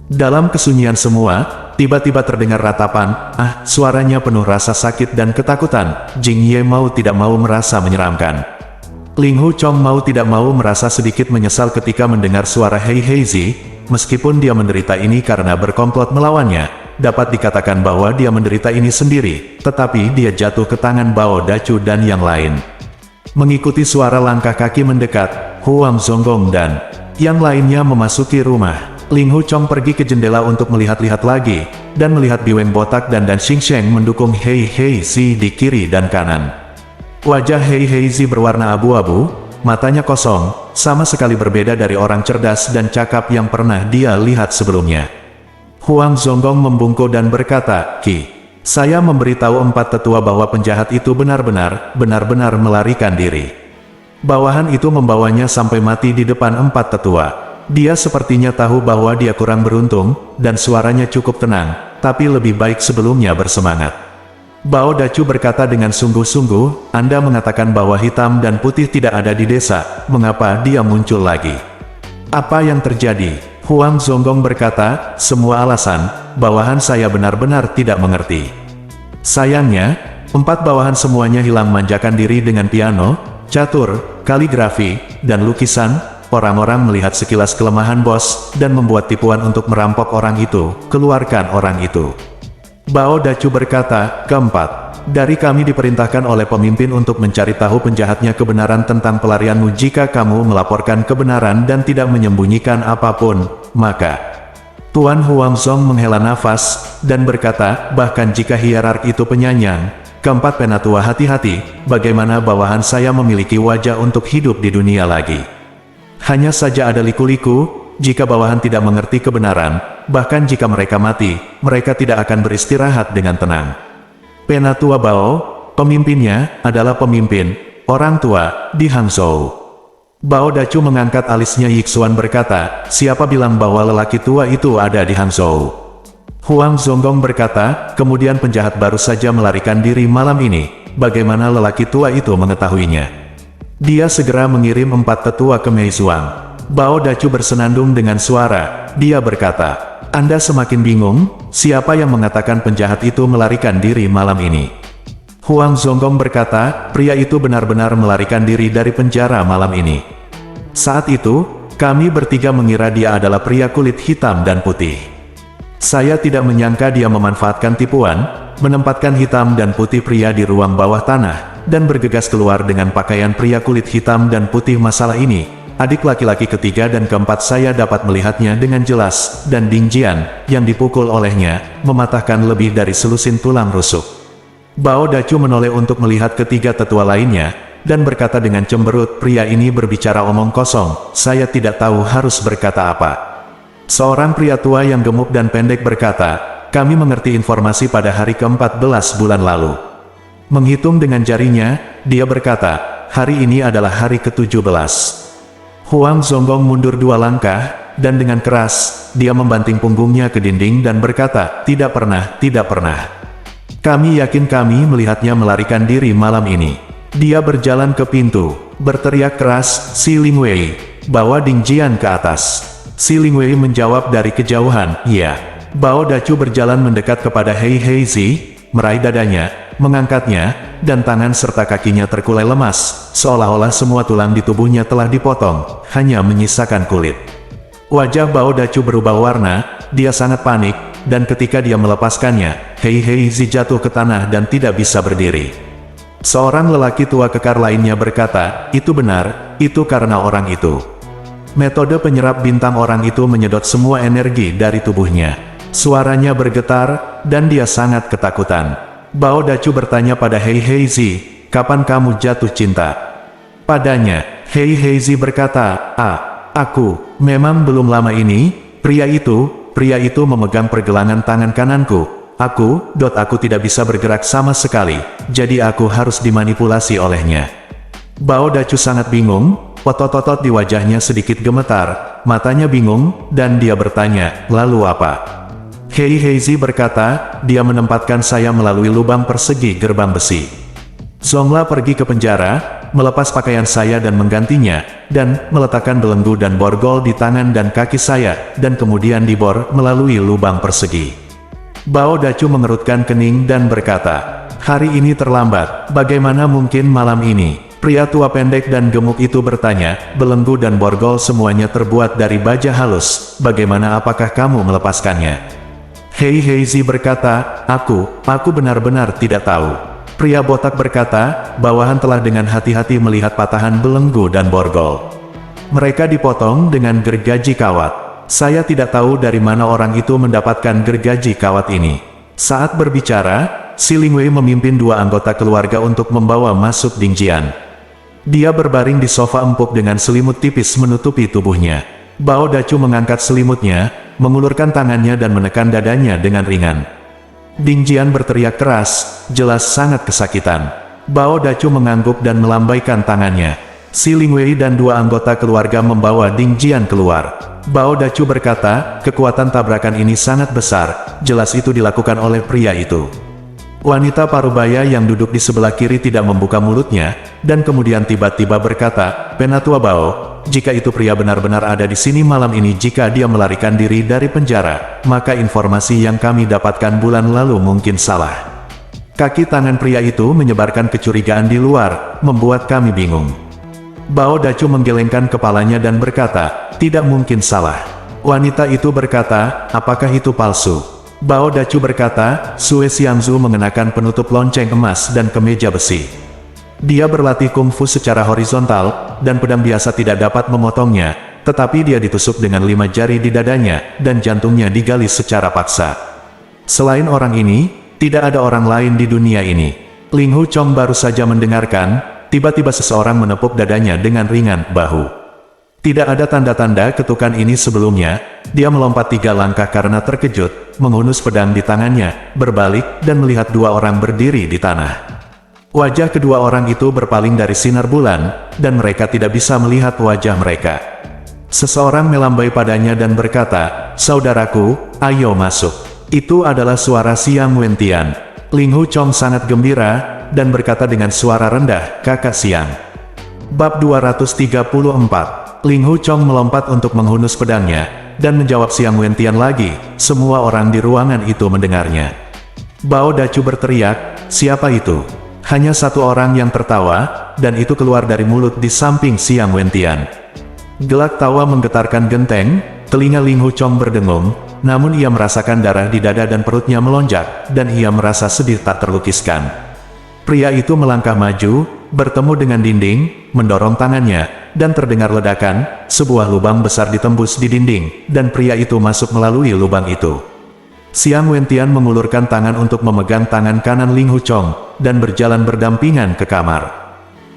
Dalam kesunyian semua, tiba-tiba terdengar ratapan, suaranya penuh rasa sakit dan ketakutan. Jing Ye mau tidak mau merasa menyeramkan. Ling Hu Chong mau tidak mau merasa sedikit menyesal ketika mendengar suara Hei Hei Zi, meskipun dia menderita ini karena berkomplot melawannya. Dapat dikatakan bahwa dia menderita ini sendiri, tetapi dia jatuh ke tangan Bao Dacu dan yang lain. Mengikuti suara langkah kaki mendekat, Huang Zonggong dan yang lainnya memasuki rumah. Ling Hu Chong pergi ke jendela untuk melihat-lihat lagi, dan melihat Biweng botak dan Xing Sheng mendukung Hei Hei Zi di kiri dan kanan. Wajah Hei Hei Zi berwarna abu-abu, matanya kosong, sama sekali berbeda dari orang cerdas dan cakap yang pernah dia lihat sebelumnya. Huang Zonggong membungkuk dan berkata, "Ki, saya memberitahu 4 tetua bahwa penjahat itu benar-benar melarikan diri. Bawahan itu membawanya sampai mati di depan 4 tetua. Dia sepertinya tahu bahwa dia kurang beruntung, dan suaranya cukup tenang, tapi lebih baik sebelumnya bersemangat." Bao Dacu berkata dengan sungguh-sungguh, "Anda mengatakan bahwa hitam dan putih tidak ada di desa, mengapa dia muncul lagi? Apa yang terjadi?" Huang Zonggong berkata, "Semua alasan, bawahan saya benar-benar tidak mengerti. Sayangnya, 4 bawahan semuanya hilang manjakan diri dengan piano, catur, kaligrafi, dan lukisan. Orang-orang melihat sekilas kelemahan bos, dan membuat tipuan untuk merampok orang itu, keluarkan orang itu." Bao Dacu berkata, "Keempat, dari kami diperintahkan oleh pemimpin untuk mencari tahu penjahatnya kebenaran tentang pelarianmu. Jika kamu melaporkan kebenaran dan tidak menyembunyikan apapun, maka..." Tuan Huangzong menghela nafas, dan berkata, "Bahkan jika hierarki itu penyanyang, keempat penatua hati-hati, bagaimana bawahan saya memiliki wajah untuk hidup di dunia lagi? Hanya saja ada liku-liku. Jika bawahan tidak mengerti kebenaran, bahkan jika mereka mati, mereka tidak akan beristirahat dengan tenang. Penatua Bao, pemimpinnya, adalah pemimpin, orang tua, di Hangzhou." Bao Dacu mengangkat alisnya. Yixuan berkata, "Siapa bilang bahwa lelaki tua itu ada di Hangzhou?" Huang Zonggong berkata, "Kemudian penjahat baru saja melarikan diri malam ini. Bagaimana lelaki tua itu mengetahuinya?" Dia segera mengirim 4 tetua ke Meizuang. Bao Dacu bersenandung dengan suara. Dia berkata, "Anda semakin bingung, siapa yang mengatakan penjahat itu melarikan diri malam ini?" Huang Zonggong berkata, "Pria itu benar-benar melarikan diri dari penjara malam ini. Saat itu, kami bertiga mengira dia adalah pria kulit hitam dan putih. Saya tidak menyangka dia memanfaatkan tipuan, menempatkan hitam dan putih pria di ruang bawah tanah, dan bergegas keluar dengan pakaian pria kulit hitam dan putih. Masalah ini, adik laki-laki ketiga dan keempat saya dapat melihatnya dengan jelas, dan Ding Jian, yang dipukul olehnya, mematahkan lebih dari selusin tulang rusuk." Bao Dacu menoleh untuk melihat ketiga tetua lainnya, dan berkata dengan cemberut, "Pria ini berbicara omong kosong, saya tidak tahu harus berkata apa." Seorang pria tua yang gemuk dan pendek berkata, "Kami mengerti informasi pada hari ke-14 bulan lalu." Menghitung dengan jarinya, dia berkata, "Hari ini adalah hari ke-17. Huang Zonggong mundur 2 langkah, dan dengan keras, dia membanting punggungnya ke dinding dan berkata, "Tidak pernah, tidak pernah. Kami yakin kami melihatnya melarikan diri malam ini." Dia berjalan ke pintu, berteriak keras, "Si Lingwei, bawa Ding Jian ke atas." Si Lingwei menjawab dari kejauhan, "Iya." Bao Dacu berjalan mendekat kepada Hei Heizi, meraih dadanya, mengangkatnya, dan tangan serta kakinya terkulai lemas, seolah-olah semua tulang di tubuhnya telah dipotong, hanya menyisakan kulit. Wajah Bao Dacu berubah warna, dia sangat panik, dan ketika dia melepaskannya, Hei Heizi jatuh ke tanah dan tidak bisa berdiri. Seorang lelaki tua kekar lainnya berkata, "Itu benar, itu karena orang itu." Metode penyerap bintang orang itu menyedot semua energi dari tubuhnya. Suaranya bergetar, dan dia sangat ketakutan. Bao Dacu bertanya pada Hei Heizi, "Kapan kamu jatuh cinta padanya?" Hei Heizi berkata, Aku, memang belum lama ini. Pria itu memegang pergelangan tangan kananku. Aku tidak bisa bergerak sama sekali, jadi aku harus dimanipulasi olehnya." Bao Dacu sangat bingung, otot-otot di wajahnya sedikit gemetar, matanya bingung, dan dia bertanya, "Lalu apa?" Hei Heizi berkata, "Dia menempatkan saya melalui lubang persegi gerbang besi. Zongla pergi ke penjara, melepas pakaian saya dan menggantinya, dan meletakkan belenggu dan borgol di tangan dan kaki saya, dan kemudian dibor melalui lubang persegi." Bao Dacu mengerutkan kening dan berkata, "Hari ini terlambat, bagaimana mungkin malam ini?" Pria tua pendek dan gemuk itu bertanya, "Belenggu dan borgol semuanya terbuat dari baja halus, bagaimana apakah kamu melepaskannya?" Hei Heizi berkata, Aku benar-benar tidak tahu." Pria botak berkata, "Bawahan telah dengan hati-hati melihat patahan belenggu dan borgol. Mereka dipotong dengan gergaji kawat. Saya tidak tahu dari mana orang itu mendapatkan gergaji kawat ini." Saat berbicara, Si Lingwei memimpin 2 anggota keluarga untuk membawa masuk Ding Jian. Dia berbaring di sofa empuk dengan selimut tipis menutupi tubuhnya. Bao Dacu mengangkat selimutnya, mengulurkan tangannya dan menekan dadanya dengan ringan. Ding Jian berteriak keras, jelas sangat kesakitan. Bao Dacu mengangguk dan melambaikan tangannya. Si Ling Wei dan dua anggota keluarga membawa Ding Jian keluar. Bao Dacu berkata, kekuatan tabrakan ini sangat besar, jelas itu dilakukan oleh pria itu. Wanita parubaya yang duduk di sebelah kiri tidak membuka mulutnya, dan kemudian tiba-tiba berkata, Penatua Bao, jika itu pria benar-benar ada di sini malam ini jika dia melarikan diri dari penjara, maka informasi yang kami dapatkan bulan lalu mungkin salah. Kaki tangan pria itu menyebarkan kecurigaan di luar, membuat kami bingung. Bao Dacu menggelengkan kepalanya dan berkata, tidak mungkin salah. Wanita itu berkata, apakah itu palsu? Bao Dacu berkata, Sue Xiangzu mengenakan penutup lonceng emas dan kemeja besi. Dia berlatih kungfu secara horizontal, dan pedang biasa tidak dapat memotongnya, tetapi dia ditusuk dengan 5 jari di dadanya, dan jantungnya digali secara paksa. Selain orang ini, tidak ada orang lain di dunia ini. Ling Hu Chong baru saja mendengarkan, tiba-tiba seseorang menepuk dadanya dengan ringan, bahu. Tidak ada tanda-tanda ketukan ini sebelumnya, dia melompat 3 langkah karena terkejut, menghunus pedang di tangannya, berbalik, dan melihat 2 orang berdiri di tanah. Wajah kedua orang itu berpaling dari sinar bulan, dan mereka tidak bisa melihat wajah mereka. Seseorang melambai padanya dan berkata, saudaraku, ayo masuk. Itu adalah suara Siang Wentian. Ling Hu Chong sangat gembira, dan berkata dengan suara rendah, kakak Siang. Bab 234. Ling Hu Chong melompat untuk menghunus pedangnya, dan menjawab Siang Wentian lagi. Semua orang di ruangan itu mendengarnya. Bao Dacu berteriak, siapa itu? Hanya satu orang yang tertawa, dan itu keluar dari mulut di samping Siang Wentian. Gelak tawa menggetarkan genteng, telinga Ling Hu Chong berdengung, namun ia merasakan darah di dada dan perutnya melonjak, dan ia merasa sedih tak terlukiskan. Pria itu melangkah maju, bertemu dengan dinding, mendorong tangannya, dan terdengar ledakan, sebuah lubang besar ditembus di dinding, dan pria itu masuk melalui lubang itu. Siang Wentian mengulurkan tangan untuk memegang tangan kanan Ling Hu Chong, dan berjalan berdampingan ke kamar.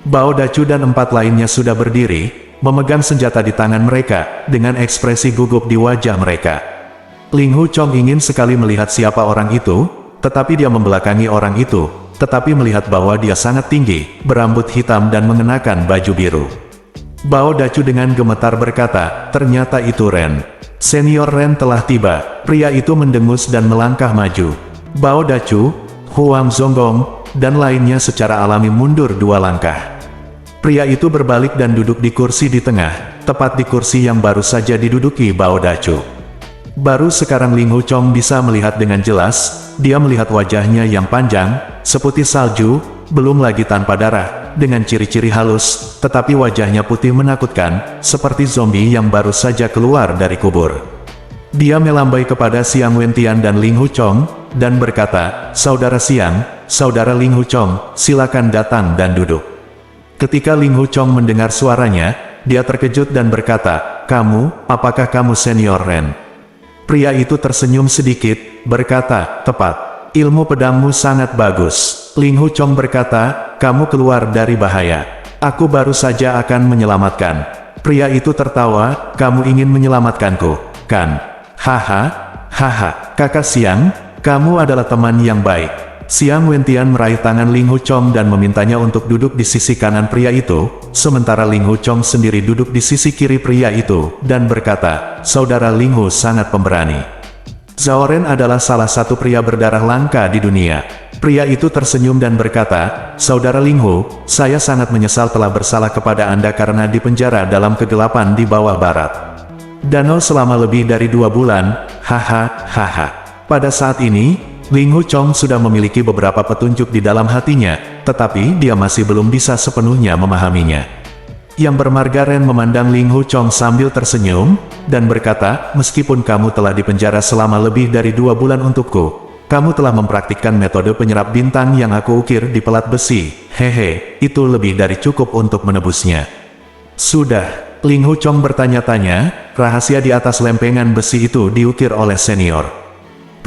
Bao Dacu dan 4 lainnya sudah berdiri, memegang senjata di tangan mereka, dengan ekspresi gugup di wajah mereka. Ling Hu Chong ingin sekali melihat siapa orang itu, tetapi dia membelakangi orang itu, tetapi melihat bahwa dia sangat tinggi, berambut hitam dan mengenakan baju biru. Bao Dacu dengan gemetar berkata, ternyata itu Ren. Senior Ren telah tiba. Pria itu mendengus dan melangkah maju. Bao Dacu, Huang Zonggong, dan lainnya secara alami mundur 2 langkah. Pria itu berbalik dan duduk di kursi di tengah, tepat di kursi yang baru saja diduduki Bao Dacu. Baru sekarang Ling Hu Chong bisa melihat dengan jelas, dia melihat wajahnya yang panjang, seputih salju, belum lagi tanpa darah, dengan ciri-ciri halus, tetapi wajahnya putih menakutkan, seperti zombie yang baru saja keluar dari kubur. Dia melambai kepada Siang Wentian dan Ling Hu Chong, dan berkata, saudara Siang, saudara Ling Hu Chong, silakan datang dan duduk. Ketika Ling Hu Chong mendengar suaranya, dia terkejut dan berkata, kamu, apakah kamu senior Ren? Pria itu tersenyum sedikit, berkata, tepat. Ilmu pedangmu sangat bagus. Ling Hu Chong berkata, kamu keluar dari bahaya. Aku baru saja akan menyelamatkan. Pria itu tertawa, kamu ingin menyelamatkanku, kan? Haha, haha, kakak Siang, kamu adalah teman yang baik. Siang Wentian meraih tangan Ling Hu Chong dan memintanya untuk duduk di sisi kanan pria itu, sementara Ling Hu Chong sendiri duduk di sisi kiri pria itu, dan berkata, saudara Ling Hu sangat pemberani. Zhao Ren adalah salah satu pria berdarah langka di dunia. Pria itu tersenyum dan berkata, saudara Ling Hu, saya sangat menyesal telah bersalah kepada Anda karena dipenjara dalam kegelapan di bawah barat danau selama lebih dari 2 bulan, haha, haha. Pada saat ini, Ling Hu Chong sudah memiliki beberapa petunjuk di dalam hatinya, tetapi dia masih belum bisa sepenuhnya memahaminya. Yang bermarga Ren memandang Ling Hu Chong sambil tersenyum, dan berkata, meskipun kamu telah dipenjara selama lebih dari 2 bulan untukku, kamu telah mempraktikkan metode penyerap bintang yang aku ukir di pelat besi, hehe, itu lebih dari cukup untuk menebusnya. Sudah, Ling Hu Chong bertanya-tanya, rahasia di atas lempengan besi itu diukir oleh senior.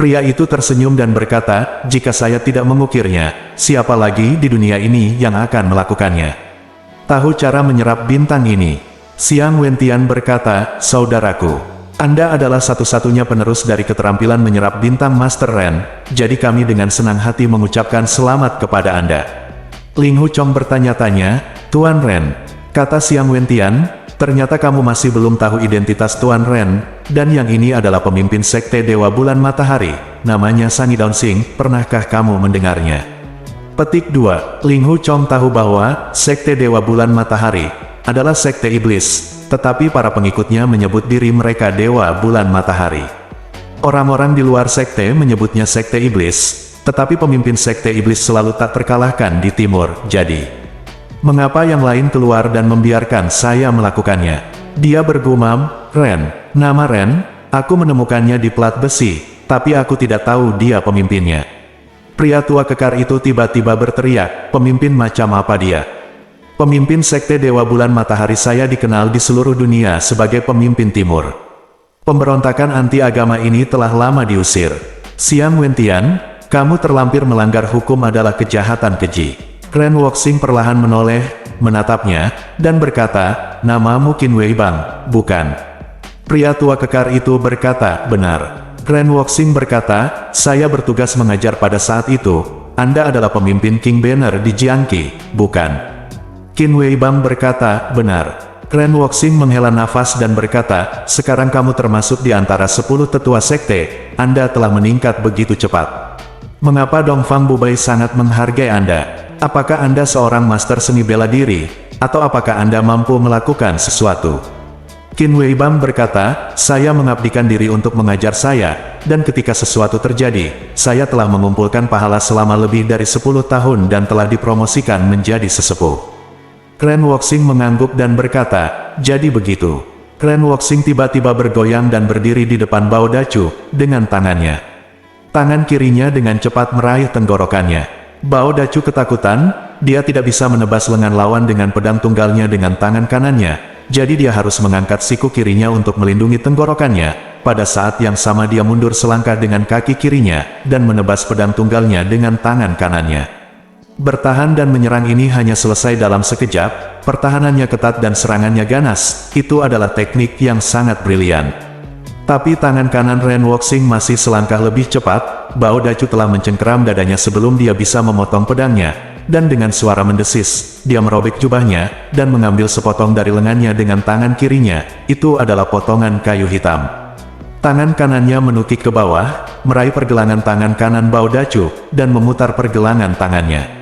Pria itu tersenyum dan berkata, jika saya tidak mengukirnya, siapa lagi di dunia ini yang akan melakukannya? tahu cara menyerap bintang ini. Xiang Wentian berkata, saudaraku, Anda adalah satu-satunya penerus dari keterampilan menyerap bintang Master Ren, jadi kami dengan senang hati mengucapkan selamat kepada Anda. Ling Huchong bertanya-tanya, Tuan Ren, kata Xiang Wentian, ternyata kamu masih belum tahu identitas Tuan Ren, dan yang ini adalah pemimpin Sekte Dewa Bulan Matahari, namanya Sangi Daoxing, pernahkah kamu mendengarnya? Petik 2. Ling Huchong tahu bahwa Sekte Dewa Bulan Matahari adalah sekte iblis, tetapi para pengikutnya menyebut diri mereka Dewa Bulan Matahari. Orang-orang di luar sekte menyebutnya sekte iblis, tetapi pemimpin sekte iblis selalu tak terkalahkan di timur, jadi mengapa yang lain keluar dan membiarkan saya melakukannya? Dia bergumam, Ren, nama Ren, aku menemukannya di plat besi, tapi aku tidak tahu dia pemimpinnya. Pria tua kekar itu tiba-tiba berteriak, pemimpin macam apa dia? Pemimpin Sekte Dewa Bulan Matahari saya dikenal di seluruh dunia sebagai pemimpin timur. Pemberontakan anti-agama ini telah lama diusir. Xiang Wentian, kamu terlampir melanggar hukum adalah kejahatan keji. Ren Wuxing perlahan menoleh, menatapnya, dan berkata, namamu Qin Wei Bang, bukan? Pria tua kekar itu berkata, benar. Ren Wuxing berkata, saya bertugas mengajar pada saat itu, Anda adalah pemimpin King Banner di Jiangqi, bukan? Qin Wei Bang berkata, benar. Ren Wuxing menghela nafas dan berkata, sekarang kamu termasuk di antara 10 tetua sekte, Anda telah meningkat begitu cepat. Mengapa Dongfang Bubai sangat menghargai Anda? Apakah Anda seorang master seni bela diri, atau apakah Anda mampu melakukan sesuatu? Qin Wei Bang berkata, saya mengabdikan diri untuk mengajar saya, dan ketika sesuatu terjadi, saya telah mengumpulkan pahala selama lebih dari 10 tahun dan telah dipromosikan menjadi sesepuh. Ren Wuxing mengangguk dan berkata, jadi begitu. Ren Wuxing tiba-tiba bergoyang dan berdiri di depan Bao Dachu, dengan tangannya. Tangan kirinya dengan cepat meraih tenggorokannya. Bao Dachu ketakutan, dia tidak bisa menebas lengan lawan dengan pedang tunggalnya dengan tangan kanannya, jadi dia harus mengangkat siku kirinya untuk melindungi tenggorokannya. Pada saat yang sama dia mundur selangkah dengan kaki kirinya, dan menebas pedang tunggalnya dengan tangan kanannya. Bertahan dan menyerang ini hanya selesai dalam sekejap, pertahanannya ketat dan serangannya ganas, itu adalah teknik yang sangat brilian. Tapi tangan kanan Ren Wuxing masih selangkah lebih cepat, Bao Dachu telah mencengkeram dadanya sebelum dia bisa memotong pedangnya, dan dengan suara mendesis, dia merobek jubahnya, dan mengambil sepotong dari lengannya dengan tangan kirinya, itu adalah potongan kayu hitam. Tangan kanannya menukik ke bawah, meraih pergelangan tangan kanan Bao Dachu, dan memutar pergelangan tangannya.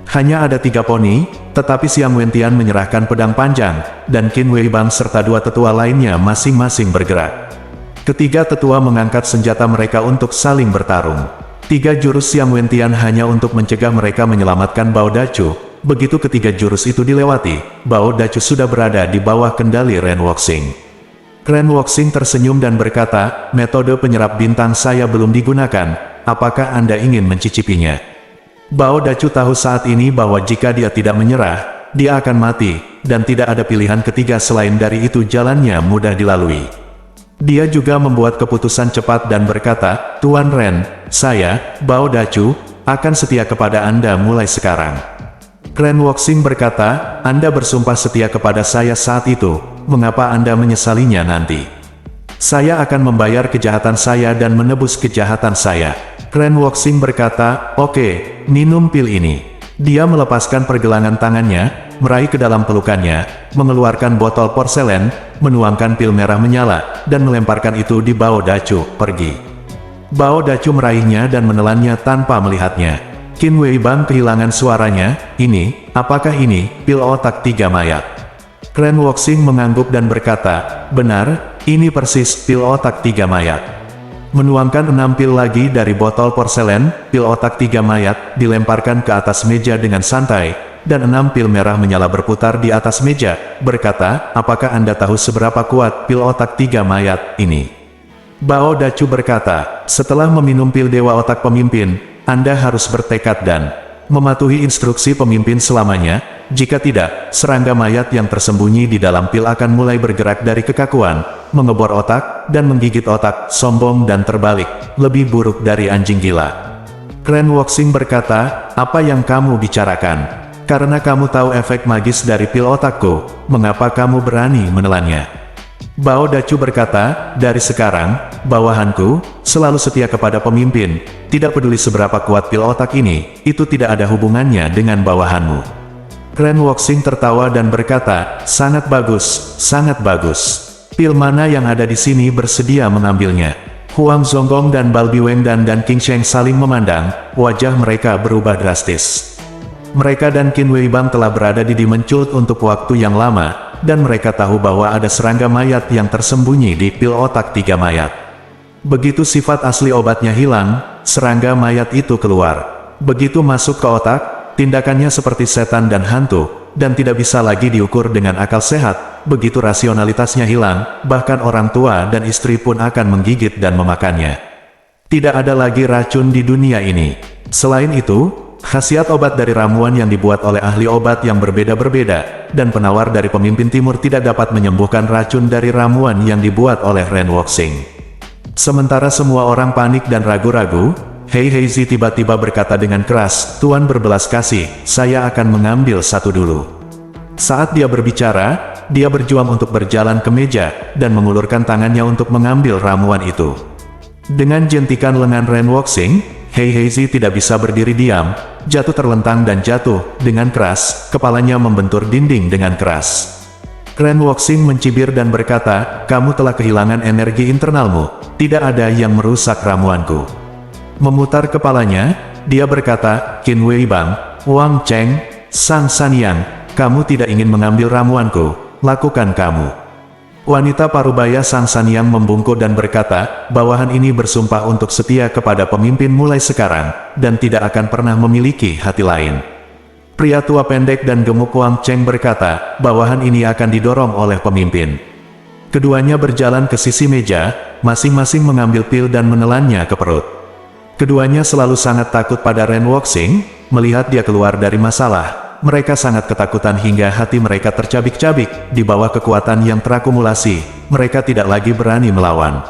Hanya ada 3 poni, tetapi Xiang Wentian menyerahkan pedang panjang, dan Qin Wei Bang serta 2 tetua lainnya masing-masing bergerak. Ketiga tetua mengangkat senjata mereka untuk saling bertarung. 3 jurus Xiang Wentian hanya untuk mencegah mereka menyelamatkan Bao Dachu. Begitu ketiga jurus itu dilewati, Bao Dachu sudah berada di bawah kendali Ren Wuxing. Ren Wuxing tersenyum dan berkata, metode penyerap bintang saya belum digunakan, apakah Anda ingin mencicipinya? Bao Dachu tahu saat ini bahwa jika dia tidak menyerah, dia akan mati, dan tidak ada pilihan ketiga selain dari itu jalannya mudah dilalui. Dia juga membuat keputusan cepat dan berkata, Tuan Ren, saya, Bao Dachu, akan setia kepada Anda mulai sekarang. Ren Wuxing berkata, Anda bersumpah setia kepada saya saat itu, mengapa Anda menyesalinya nanti? Saya akan membayar kejahatan saya dan menebus kejahatan saya. Ren Wuxing berkata, oke, minum pil ini. Dia melepaskan pergelangan tangannya, meraih ke dalam pelukannya, mengeluarkan botol porselen, menuangkan pil merah menyala, dan melemparkan itu di Bao Dachu, pergi. Bao Dachu meraihnya dan menelannya tanpa melihatnya. Qin Wei Bang kehilangan suaranya, apakah ini, pil otak 3 mayat? Ren Wuxing mengangguk dan berkata, benar, ini persis pil otak 3 mayat. Menuangkan 6 pil lagi dari botol porselen, pil otak 3 mayat, dilemparkan ke atas meja dengan santai, dan 6 pil merah menyala berputar di atas meja, berkata, apakah Anda tahu seberapa kuat pil otak 3 mayat ini? Bao Dachu berkata, setelah meminum pil Dewa Otak Pemimpin, Anda harus bertekad dan mematuhi instruksi pemimpin selamanya, jika tidak, serangga mayat yang tersembunyi di dalam pil akan mulai bergerak dari kekakuan, mengebor otak, dan menggigit otak, sombong dan terbalik, lebih buruk dari anjing gila. Ren Wuxing berkata, apa yang kamu bicarakan? Karena kamu tahu efek magis dari pil otakku, mengapa kamu berani menelannya? Bao Dacu berkata, dari sekarang, bawahanku, selalu setia kepada pemimpin, tidak peduli seberapa kuat pil otak ini, itu tidak ada hubungannya dengan bawahanmu. Ren Wuxing tertawa dan berkata, sangat bagus, sangat bagus. Pil mana yang ada di sini bersedia mengambilnya? Huang Zonggong dan Balbiweng dan King Sheng saling memandang, wajah mereka berubah drastis. Mereka dan Qin Weibang telah berada di Demon Cult untuk waktu yang lama, dan mereka tahu bahwa ada serangga mayat yang tersembunyi di pil otak tiga mayat. Begitu sifat asli obatnya hilang, serangga mayat itu keluar. Begitu masuk ke otak, tindakannya seperti setan dan hantu, dan tidak bisa lagi diukur dengan akal sehat. Begitu rasionalitasnya hilang, bahkan orang tua dan istri pun akan menggigit dan memakannya. Tidak ada lagi racun di dunia ini. Selain itu, khasiat obat dari ramuan yang dibuat oleh ahli obat yang berbeda-berbeda, dan penawar dari pemimpin timur tidak dapat menyembuhkan racun dari ramuan yang dibuat oleh Ren Wuxing. Sementara semua orang panik dan ragu-ragu, Hei Heizi tiba-tiba berkata dengan keras, Tuan berbelas kasih, saya akan mengambil satu dulu. Saat dia berbicara, dia berjuang untuk berjalan ke meja, dan mengulurkan tangannya untuk mengambil ramuan itu. Dengan jentikan lengan Ren Wuxing, Hei Heizi tidak bisa berdiri diam, jatuh terlentang dan jatuh, dengan keras, kepalanya membentur dinding dengan keras. Ren Wuxing mencibir dan berkata, kamu telah kehilangan energi internalmu, tidak ada yang merusak ramuanku. Memutar kepalanya, dia berkata, Qin Weibang, Wang Cheng, Sang Sanyang, kamu tidak ingin mengambil ramuanku, lakukan kamu. Wanita parubaya Sang Sanyang membungkuk dan berkata, bawahan ini bersumpah untuk setia kepada pemimpin mulai sekarang, dan tidak akan pernah memiliki hati lain. Pria tua pendek dan gemuk Wang Cheng berkata, bawahan ini akan didorong oleh pemimpin. Keduanya berjalan ke sisi meja, masing-masing mengambil pil dan menelannya ke perut. Keduanya selalu sangat takut pada Ren Wuxing, melihat dia keluar dari masalah. Mereka sangat ketakutan hingga hati mereka tercabik-cabik, di bawah kekuatan yang terakumulasi, mereka tidak lagi berani melawan.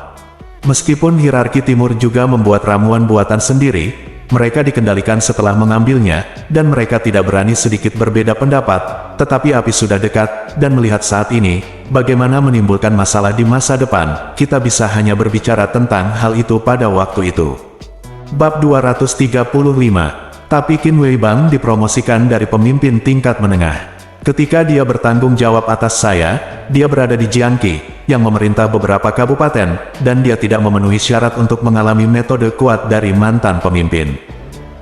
Meskipun hierarki timur juga membuat ramuan buatan sendiri, mereka dikendalikan setelah mengambilnya, dan mereka tidak berani sedikit berbeda pendapat, tetapi api sudah dekat, dan melihat saat ini, bagaimana menimbulkan masalah di masa depan, kita bisa hanya berbicara tentang hal itu pada waktu itu. Bab 235. Tapi Qin Weibang dipromosikan dari pemimpin tingkat menengah. Ketika dia bertanggung jawab atas saya, dia berada di Jiangqi, yang memerintah beberapa kabupaten, dan dia tidak memenuhi syarat untuk mengalami metode kuat dari mantan pemimpin.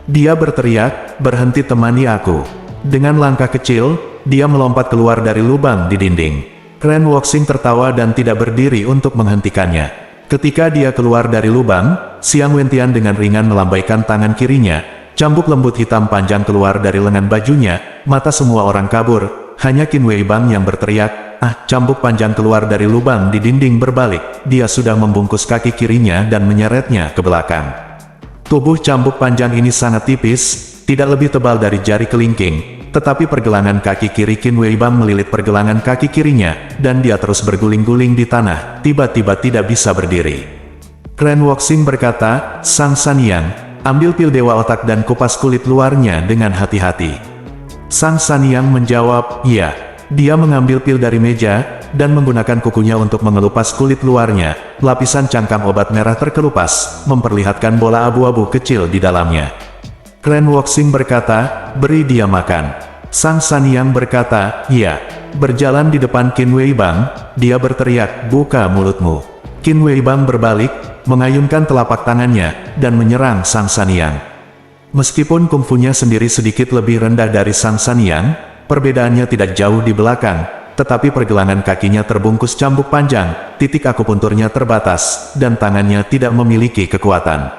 Dia berteriak, berhenti temani aku. Dengan langkah kecil, dia melompat keluar dari lubang di dinding. Ren Wuxing tertawa dan tidak berdiri untuk menghentikannya. Ketika dia keluar dari lubang, Xiang Wentian dengan ringan melambaikan tangan kirinya. Cambuk lembut hitam panjang keluar dari lengan bajunya, mata semua orang kabur, hanya Qin Weibang yang berteriak, cambuk panjang keluar dari lubang di dinding berbalik, dia sudah membungkus kaki kirinya dan menyeretnya ke belakang. Tubuh cambuk panjang ini sangat tipis, tidak lebih tebal dari jari kelingking, tetapi pergelangan kaki kiri Qin Weibang melilit pergelangan kaki kirinya, dan dia terus berguling-guling di tanah, tiba-tiba tidak bisa berdiri. Ren Wuxing berkata, Sang Sanyang, ambil pil dewa otak dan kupas kulit luarnya dengan hati-hati. Sang Sanyang menjawab, iya. Dia mengambil pil dari meja, dan menggunakan kukunya untuk mengelupas kulit luarnya. Lapisan cangkang obat merah terkelupas, memperlihatkan bola abu-abu kecil di dalamnya. Ren Wuxing berkata, beri dia makan. Sang Sanyang berkata, iya. Berjalan di depan Qin Weibang, dia berteriak, buka mulutmu. Qin Weibang berbalik, mengayunkan telapak tangannya, dan menyerang Sang Sanyang. Meskipun kungfunya sendiri sedikit lebih rendah dari Sang Sanyang, perbedaannya tidak jauh di belakang, tetapi pergelangan kakinya terbungkus cambuk panjang, titik akupunturnya terbatas, dan tangannya tidak memiliki kekuatan.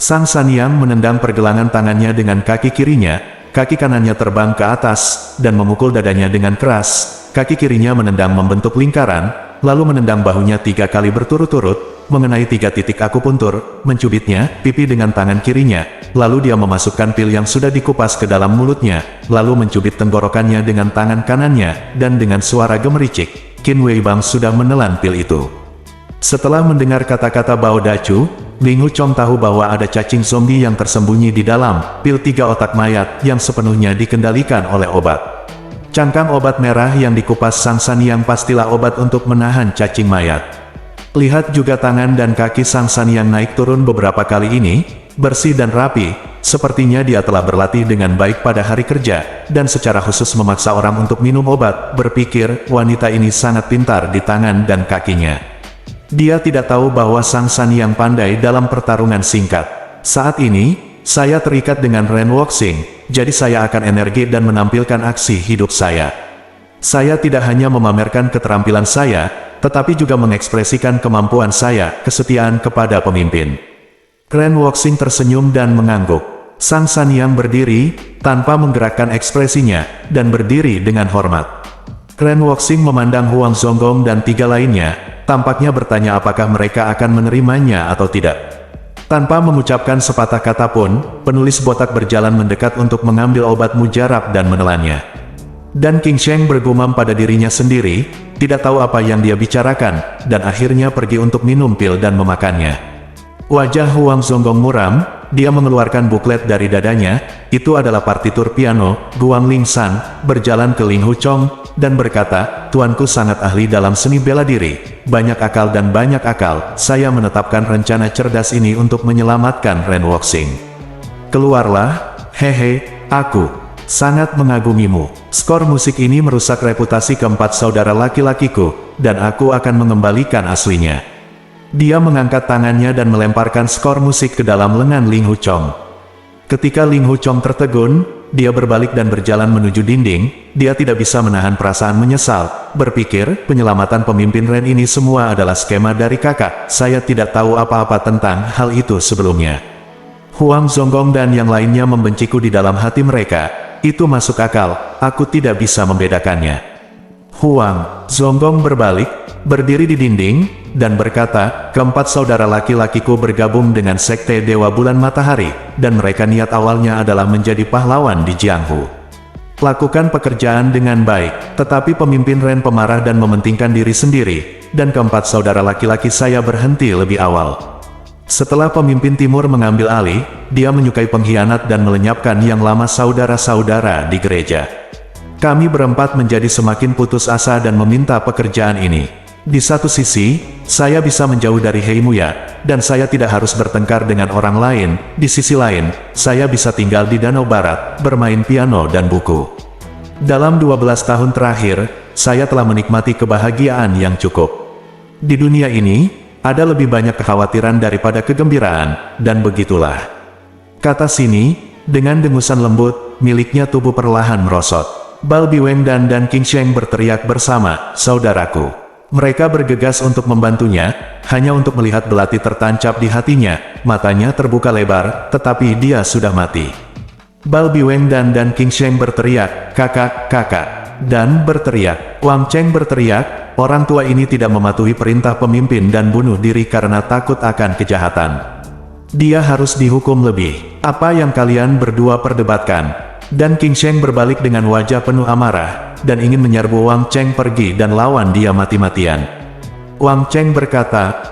Sang Sanyang menendang pergelangan tangannya dengan kaki kirinya, kaki kanannya terbang ke atas, dan memukul dadanya dengan keras, kaki kirinya menendang membentuk lingkaran, lalu menendang bahunya 3 kali berturut-turut, mengenai 3 titik akupuntur, mencubitnya, pipi dengan tangan kirinya, lalu dia memasukkan pil yang sudah dikupas ke dalam mulutnya, lalu mencubit tenggorokannya dengan tangan kanannya, dan dengan suara gemericik, Qin Weibang sudah menelan pil itu. Setelah mendengar kata-kata Bao Dacu, Ling Huchong tahu bahwa ada cacing zombie yang tersembunyi di dalam pil 3 otak mayat yang sepenuhnya dikendalikan oleh obat. Cangkang obat merah yang dikupas Sang Sanyang pastilah obat untuk menahan cacing mayat. Lihat juga tangan dan kaki Sang Sanyang naik turun beberapa kali ini, bersih dan rapi, sepertinya dia telah berlatih dengan baik pada hari kerja, dan secara khusus memaksa orang untuk minum obat. Berpikir, wanita ini sangat pintar di tangan dan kakinya. Dia tidak tahu bahwa Sang Sanyang pandai dalam pertarungan singkat. Saat ini, saya terikat dengan Ren Wuxing, jadi saya akan energi dan menampilkan aksi hidup saya. Saya tidak hanya memamerkan keterampilan saya, tetapi juga mengekspresikan kemampuan saya, kesetiaan kepada pemimpin. Ren Wuxing tersenyum dan mengangguk. Sang Sanyang berdiri, tanpa menggerakkan ekspresinya, dan berdiri dengan hormat. Ren Wuxing memandang Huang Zonggong dan 3 lainnya, tampaknya bertanya apakah mereka akan menerimanya atau tidak. Tanpa mengucapkan sepatah kata pun, penulis botak berjalan mendekat untuk mengambil obat mujarab dan menelannya. Dan King Sheng bergumam pada dirinya sendiri, tidak tahu apa yang dia bicarakan, dan akhirnya pergi untuk minum pil dan memakannya. Wajah Huang Zonggong muram, dia mengeluarkan buklet dari dadanya, itu adalah partitur piano, Guang Ling San, berjalan ke Ling Huchong, dan berkata, "Tuanku sangat ahli dalam seni bela diri, banyak akal dan banyak akal, saya menetapkan rencana cerdas ini untuk menyelamatkan Ren Wuxing. Keluarlah, hehe, aku sangat mengagumimu. Skor musik ini merusak reputasi keempat saudara laki-lakiku, dan aku akan mengembalikan aslinya." Dia mengangkat tangannya dan melemparkan skor musik ke dalam lengan Ling Huchong. Ketika Ling Huchong tertegun, dia berbalik dan berjalan menuju dinding. Dia tidak bisa menahan perasaan menyesal, berpikir, penyelamatan pemimpin Ren ini semua adalah skema dari kakak, saya tidak tahu apa-apa tentang hal itu sebelumnya. Huang Zonggong dan yang lainnya membenciku di dalam hati mereka, itu masuk akal, aku tidak bisa membedakannya. Huang Zonggong berbalik, berdiri di dinding, dan berkata, keempat saudara laki-lakiku bergabung dengan Sekte Dewa Bulan Matahari, dan mereka niat awalnya adalah menjadi pahlawan di Jianghu. Lakukan pekerjaan dengan baik, tetapi pemimpin Ren pemarah dan mementingkan diri sendiri, dan keempat saudara laki-laki saya berhenti lebih awal. Setelah pemimpin timur mengambil alih, dia menyukai pengkhianat dan melenyapkan yang lama saudara-saudara di gereja. Kami berempat menjadi semakin putus asa dan meminta pekerjaan ini. Di satu sisi, saya bisa menjauh dari Hei Muya, dan saya tidak harus bertengkar dengan orang lain. Di sisi lain, saya bisa tinggal di Danau Barat, bermain piano dan buku. Dalam 12 tahun terakhir, saya telah menikmati kebahagiaan yang cukup. Di dunia ini, ada lebih banyak kekhawatiran daripada kegembiraan, dan begitulah. Kata sini, dengan dengusan lembut, miliknya tubuh perlahan merosot. Bao Biweng dan King Sheng berteriak bersama, saudaraku. Mereka bergegas untuk membantunya, hanya untuk melihat belati tertancap di hatinya, matanya terbuka lebar, tetapi dia sudah mati. Bao Biweng dan King Sheng berteriak, kakak, kakak, dan berteriak. Wang Cheng berteriak, orang tua ini tidak mematuhi perintah pemimpin dan bunuh diri karena takut akan kejahatan. Dia harus dihukum lebih. Apa yang kalian berdua perdebatkan? Dan King Sheng berbalik dengan wajah penuh amarah, dan ingin menyerbu Wang Cheng pergi dan lawan dia mati-matian. Wang Cheng berkata,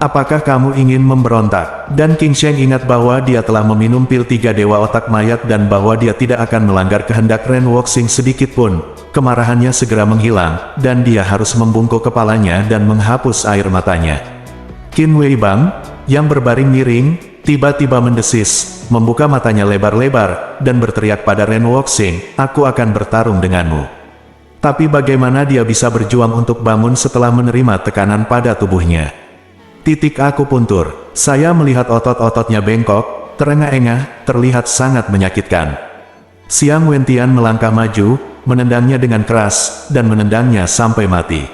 apakah kamu ingin memberontak? Dan King Sheng ingat bahwa dia telah meminum pil 3 dewa otak mayat dan bahwa dia tidak akan melanggar kehendak Ren Wuxing sedikit pun. Kemarahannya segera menghilang, dan dia harus membungkuk kepalanya dan menghapus air matanya. Qin Weibang, yang berbaring miring, tiba-tiba mendesis, membuka matanya lebar-lebar, dan berteriak pada Ren Wuxing, aku akan bertarung denganmu. Tapi bagaimana dia bisa berjuang untuk bangun setelah menerima tekanan pada tubuhnya? Aku puntur. Saya melihat otot-ototnya bengkok, terengah-engah, terlihat sangat menyakitkan. Xiang Wentian melangkah maju, menendangnya dengan keras, dan menendangnya sampai mati.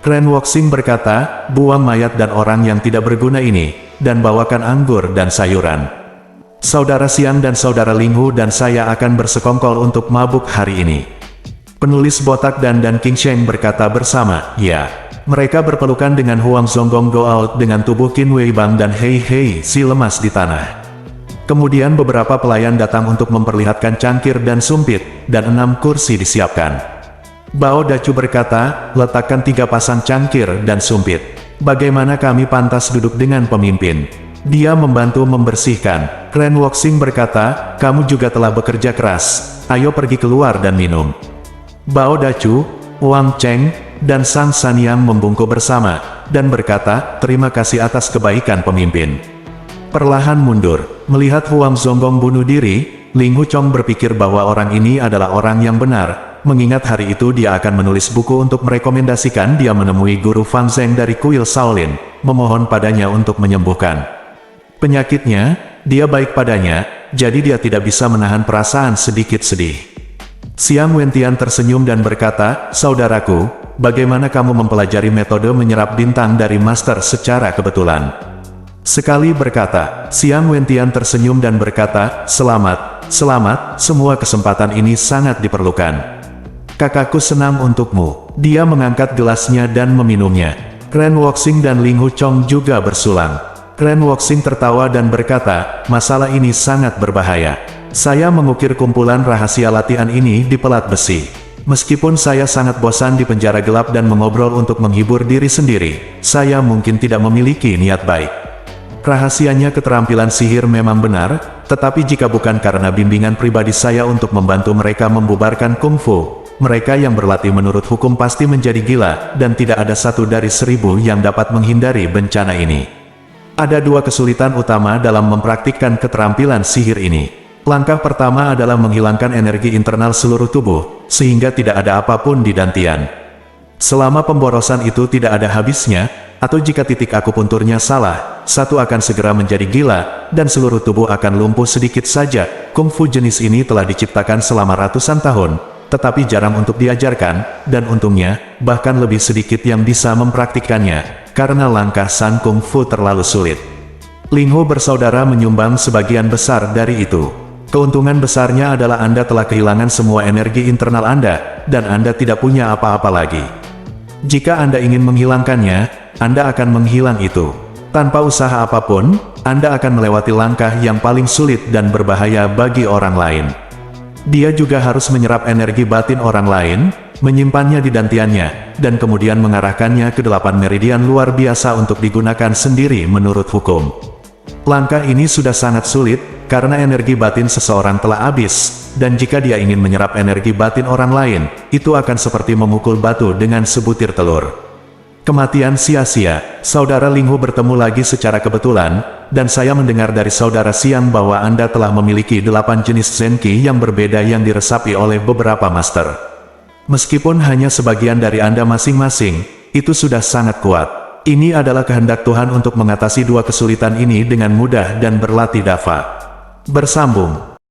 Ren Wuxing berkata, buang mayat dan orang yang tidak berguna ini, dan bawakan anggur dan sayuran. Saudara Xiang dan saudara Linghu dan saya akan bersekongkol untuk mabuk hari ini. Penulis botak dan King Sheng berkata bersama, ya. Mereka berpelukan dengan Huang Zonggong go out dengan tubuh Qin Weibang dan Hei si lemas di tanah. Kemudian beberapa pelayan datang untuk memperlihatkan cangkir dan sumpit, dan 6 kursi disiapkan. Bao Dacu berkata, letakkan 3 pasang cangkir dan sumpit. bagaimana kami pantas duduk dengan pemimpin? Dia membantu membersihkan. Ren Wuxing berkata, kamu juga telah bekerja keras. Ayo pergi keluar dan minum. Bao Dachu, Wang Cheng, dan Sang Sanyang membungkuk bersama, dan berkata, terima kasih atas kebaikan pemimpin. Perlahan mundur, melihat Huang Zonggong bunuh diri, Ling Huchong berpikir bahwa orang ini adalah orang yang benar, mengingat hari itu dia akan menulis buku untuk merekomendasikan dia menemui guru Fang Zheng dari kuil Shaolin, memohon padanya untuk menyembuhkan penyakitnya. Dia baik padanya, jadi dia tidak bisa menahan perasaan sedikit sedih. Xiang Wentian tersenyum dan berkata, saudaraku, bagaimana kamu mempelajari metode menyerap bintang dari master secara kebetulan? Sekali berkata, Xiang Wentian tersenyum dan berkata, selamat, semua kesempatan ini sangat diperlukan. Kakakku senang untukmu. Dia mengangkat gelasnya dan meminumnya. Ren Wuxing dan Ling Huchong juga bersulang. Ren Wuxing tertawa dan berkata, masalah ini sangat berbahaya. Saya mengukir kumpulan rahasia latihan ini di pelat besi. Meskipun saya sangat bosan di penjara gelap dan mengobrol untuk menghibur diri sendiri, saya mungkin tidak memiliki niat baik. Rahasianya keterampilan sihir memang benar, tetapi jika bukan karena bimbingan pribadi saya untuk membantu mereka membubarkan kungfu, mereka yang berlatih menurut hukum pasti menjadi gila, dan tidak ada satu dari 1000 yang dapat menghindari bencana ini. Ada dua kesulitan utama dalam mempraktikkan keterampilan sihir ini. Langkah pertama adalah menghilangkan energi internal seluruh tubuh, sehingga tidak ada apapun di dantian. Selama pemborosan itu tidak ada habisnya, atau jika titik akupunturnya salah, satu akan segera menjadi gila, dan seluruh tubuh akan lumpuh sedikit saja. Kungfu jenis ini telah diciptakan selama ratusan tahun, tetapi jarang untuk diajarkan, dan untungnya, bahkan lebih sedikit yang bisa mempraktikkannya, karena langkah San Kung Fu terlalu sulit. Ling Ho bersaudara menyumbang sebagian besar dari itu. Keuntungan besarnya adalah Anda telah kehilangan semua energi internal Anda, dan Anda tidak punya apa-apa lagi. Jika Anda ingin menghilangkannya, Anda akan menghilang itu. Tanpa usaha apapun, Anda akan melewati langkah yang paling sulit dan berbahaya bagi orang lain. Dia juga harus menyerap energi batin orang lain, menyimpannya di dantiannya, dan kemudian mengarahkannya ke 8 meridian luar biasa untuk digunakan sendiri menurut hukum. Langkah ini sudah sangat sulit, karena energi batin seseorang telah habis, dan jika dia ingin menyerap energi batin orang lain, itu akan seperti memukul batu dengan sebutir telur. Kematian sia-sia. Saudara Ling Ho bertemu lagi secara kebetulan, dan saya mendengar dari saudara Xiang bahwa Anda telah memiliki 8 jenis Zenki yang berbeda yang diresapi oleh beberapa master. Meskipun hanya sebagian dari Anda masing-masing, itu sudah sangat kuat. Ini adalah kehendak Tuhan untuk mengatasi dua kesulitan ini dengan mudah dan berlatih dafa. Bersambung.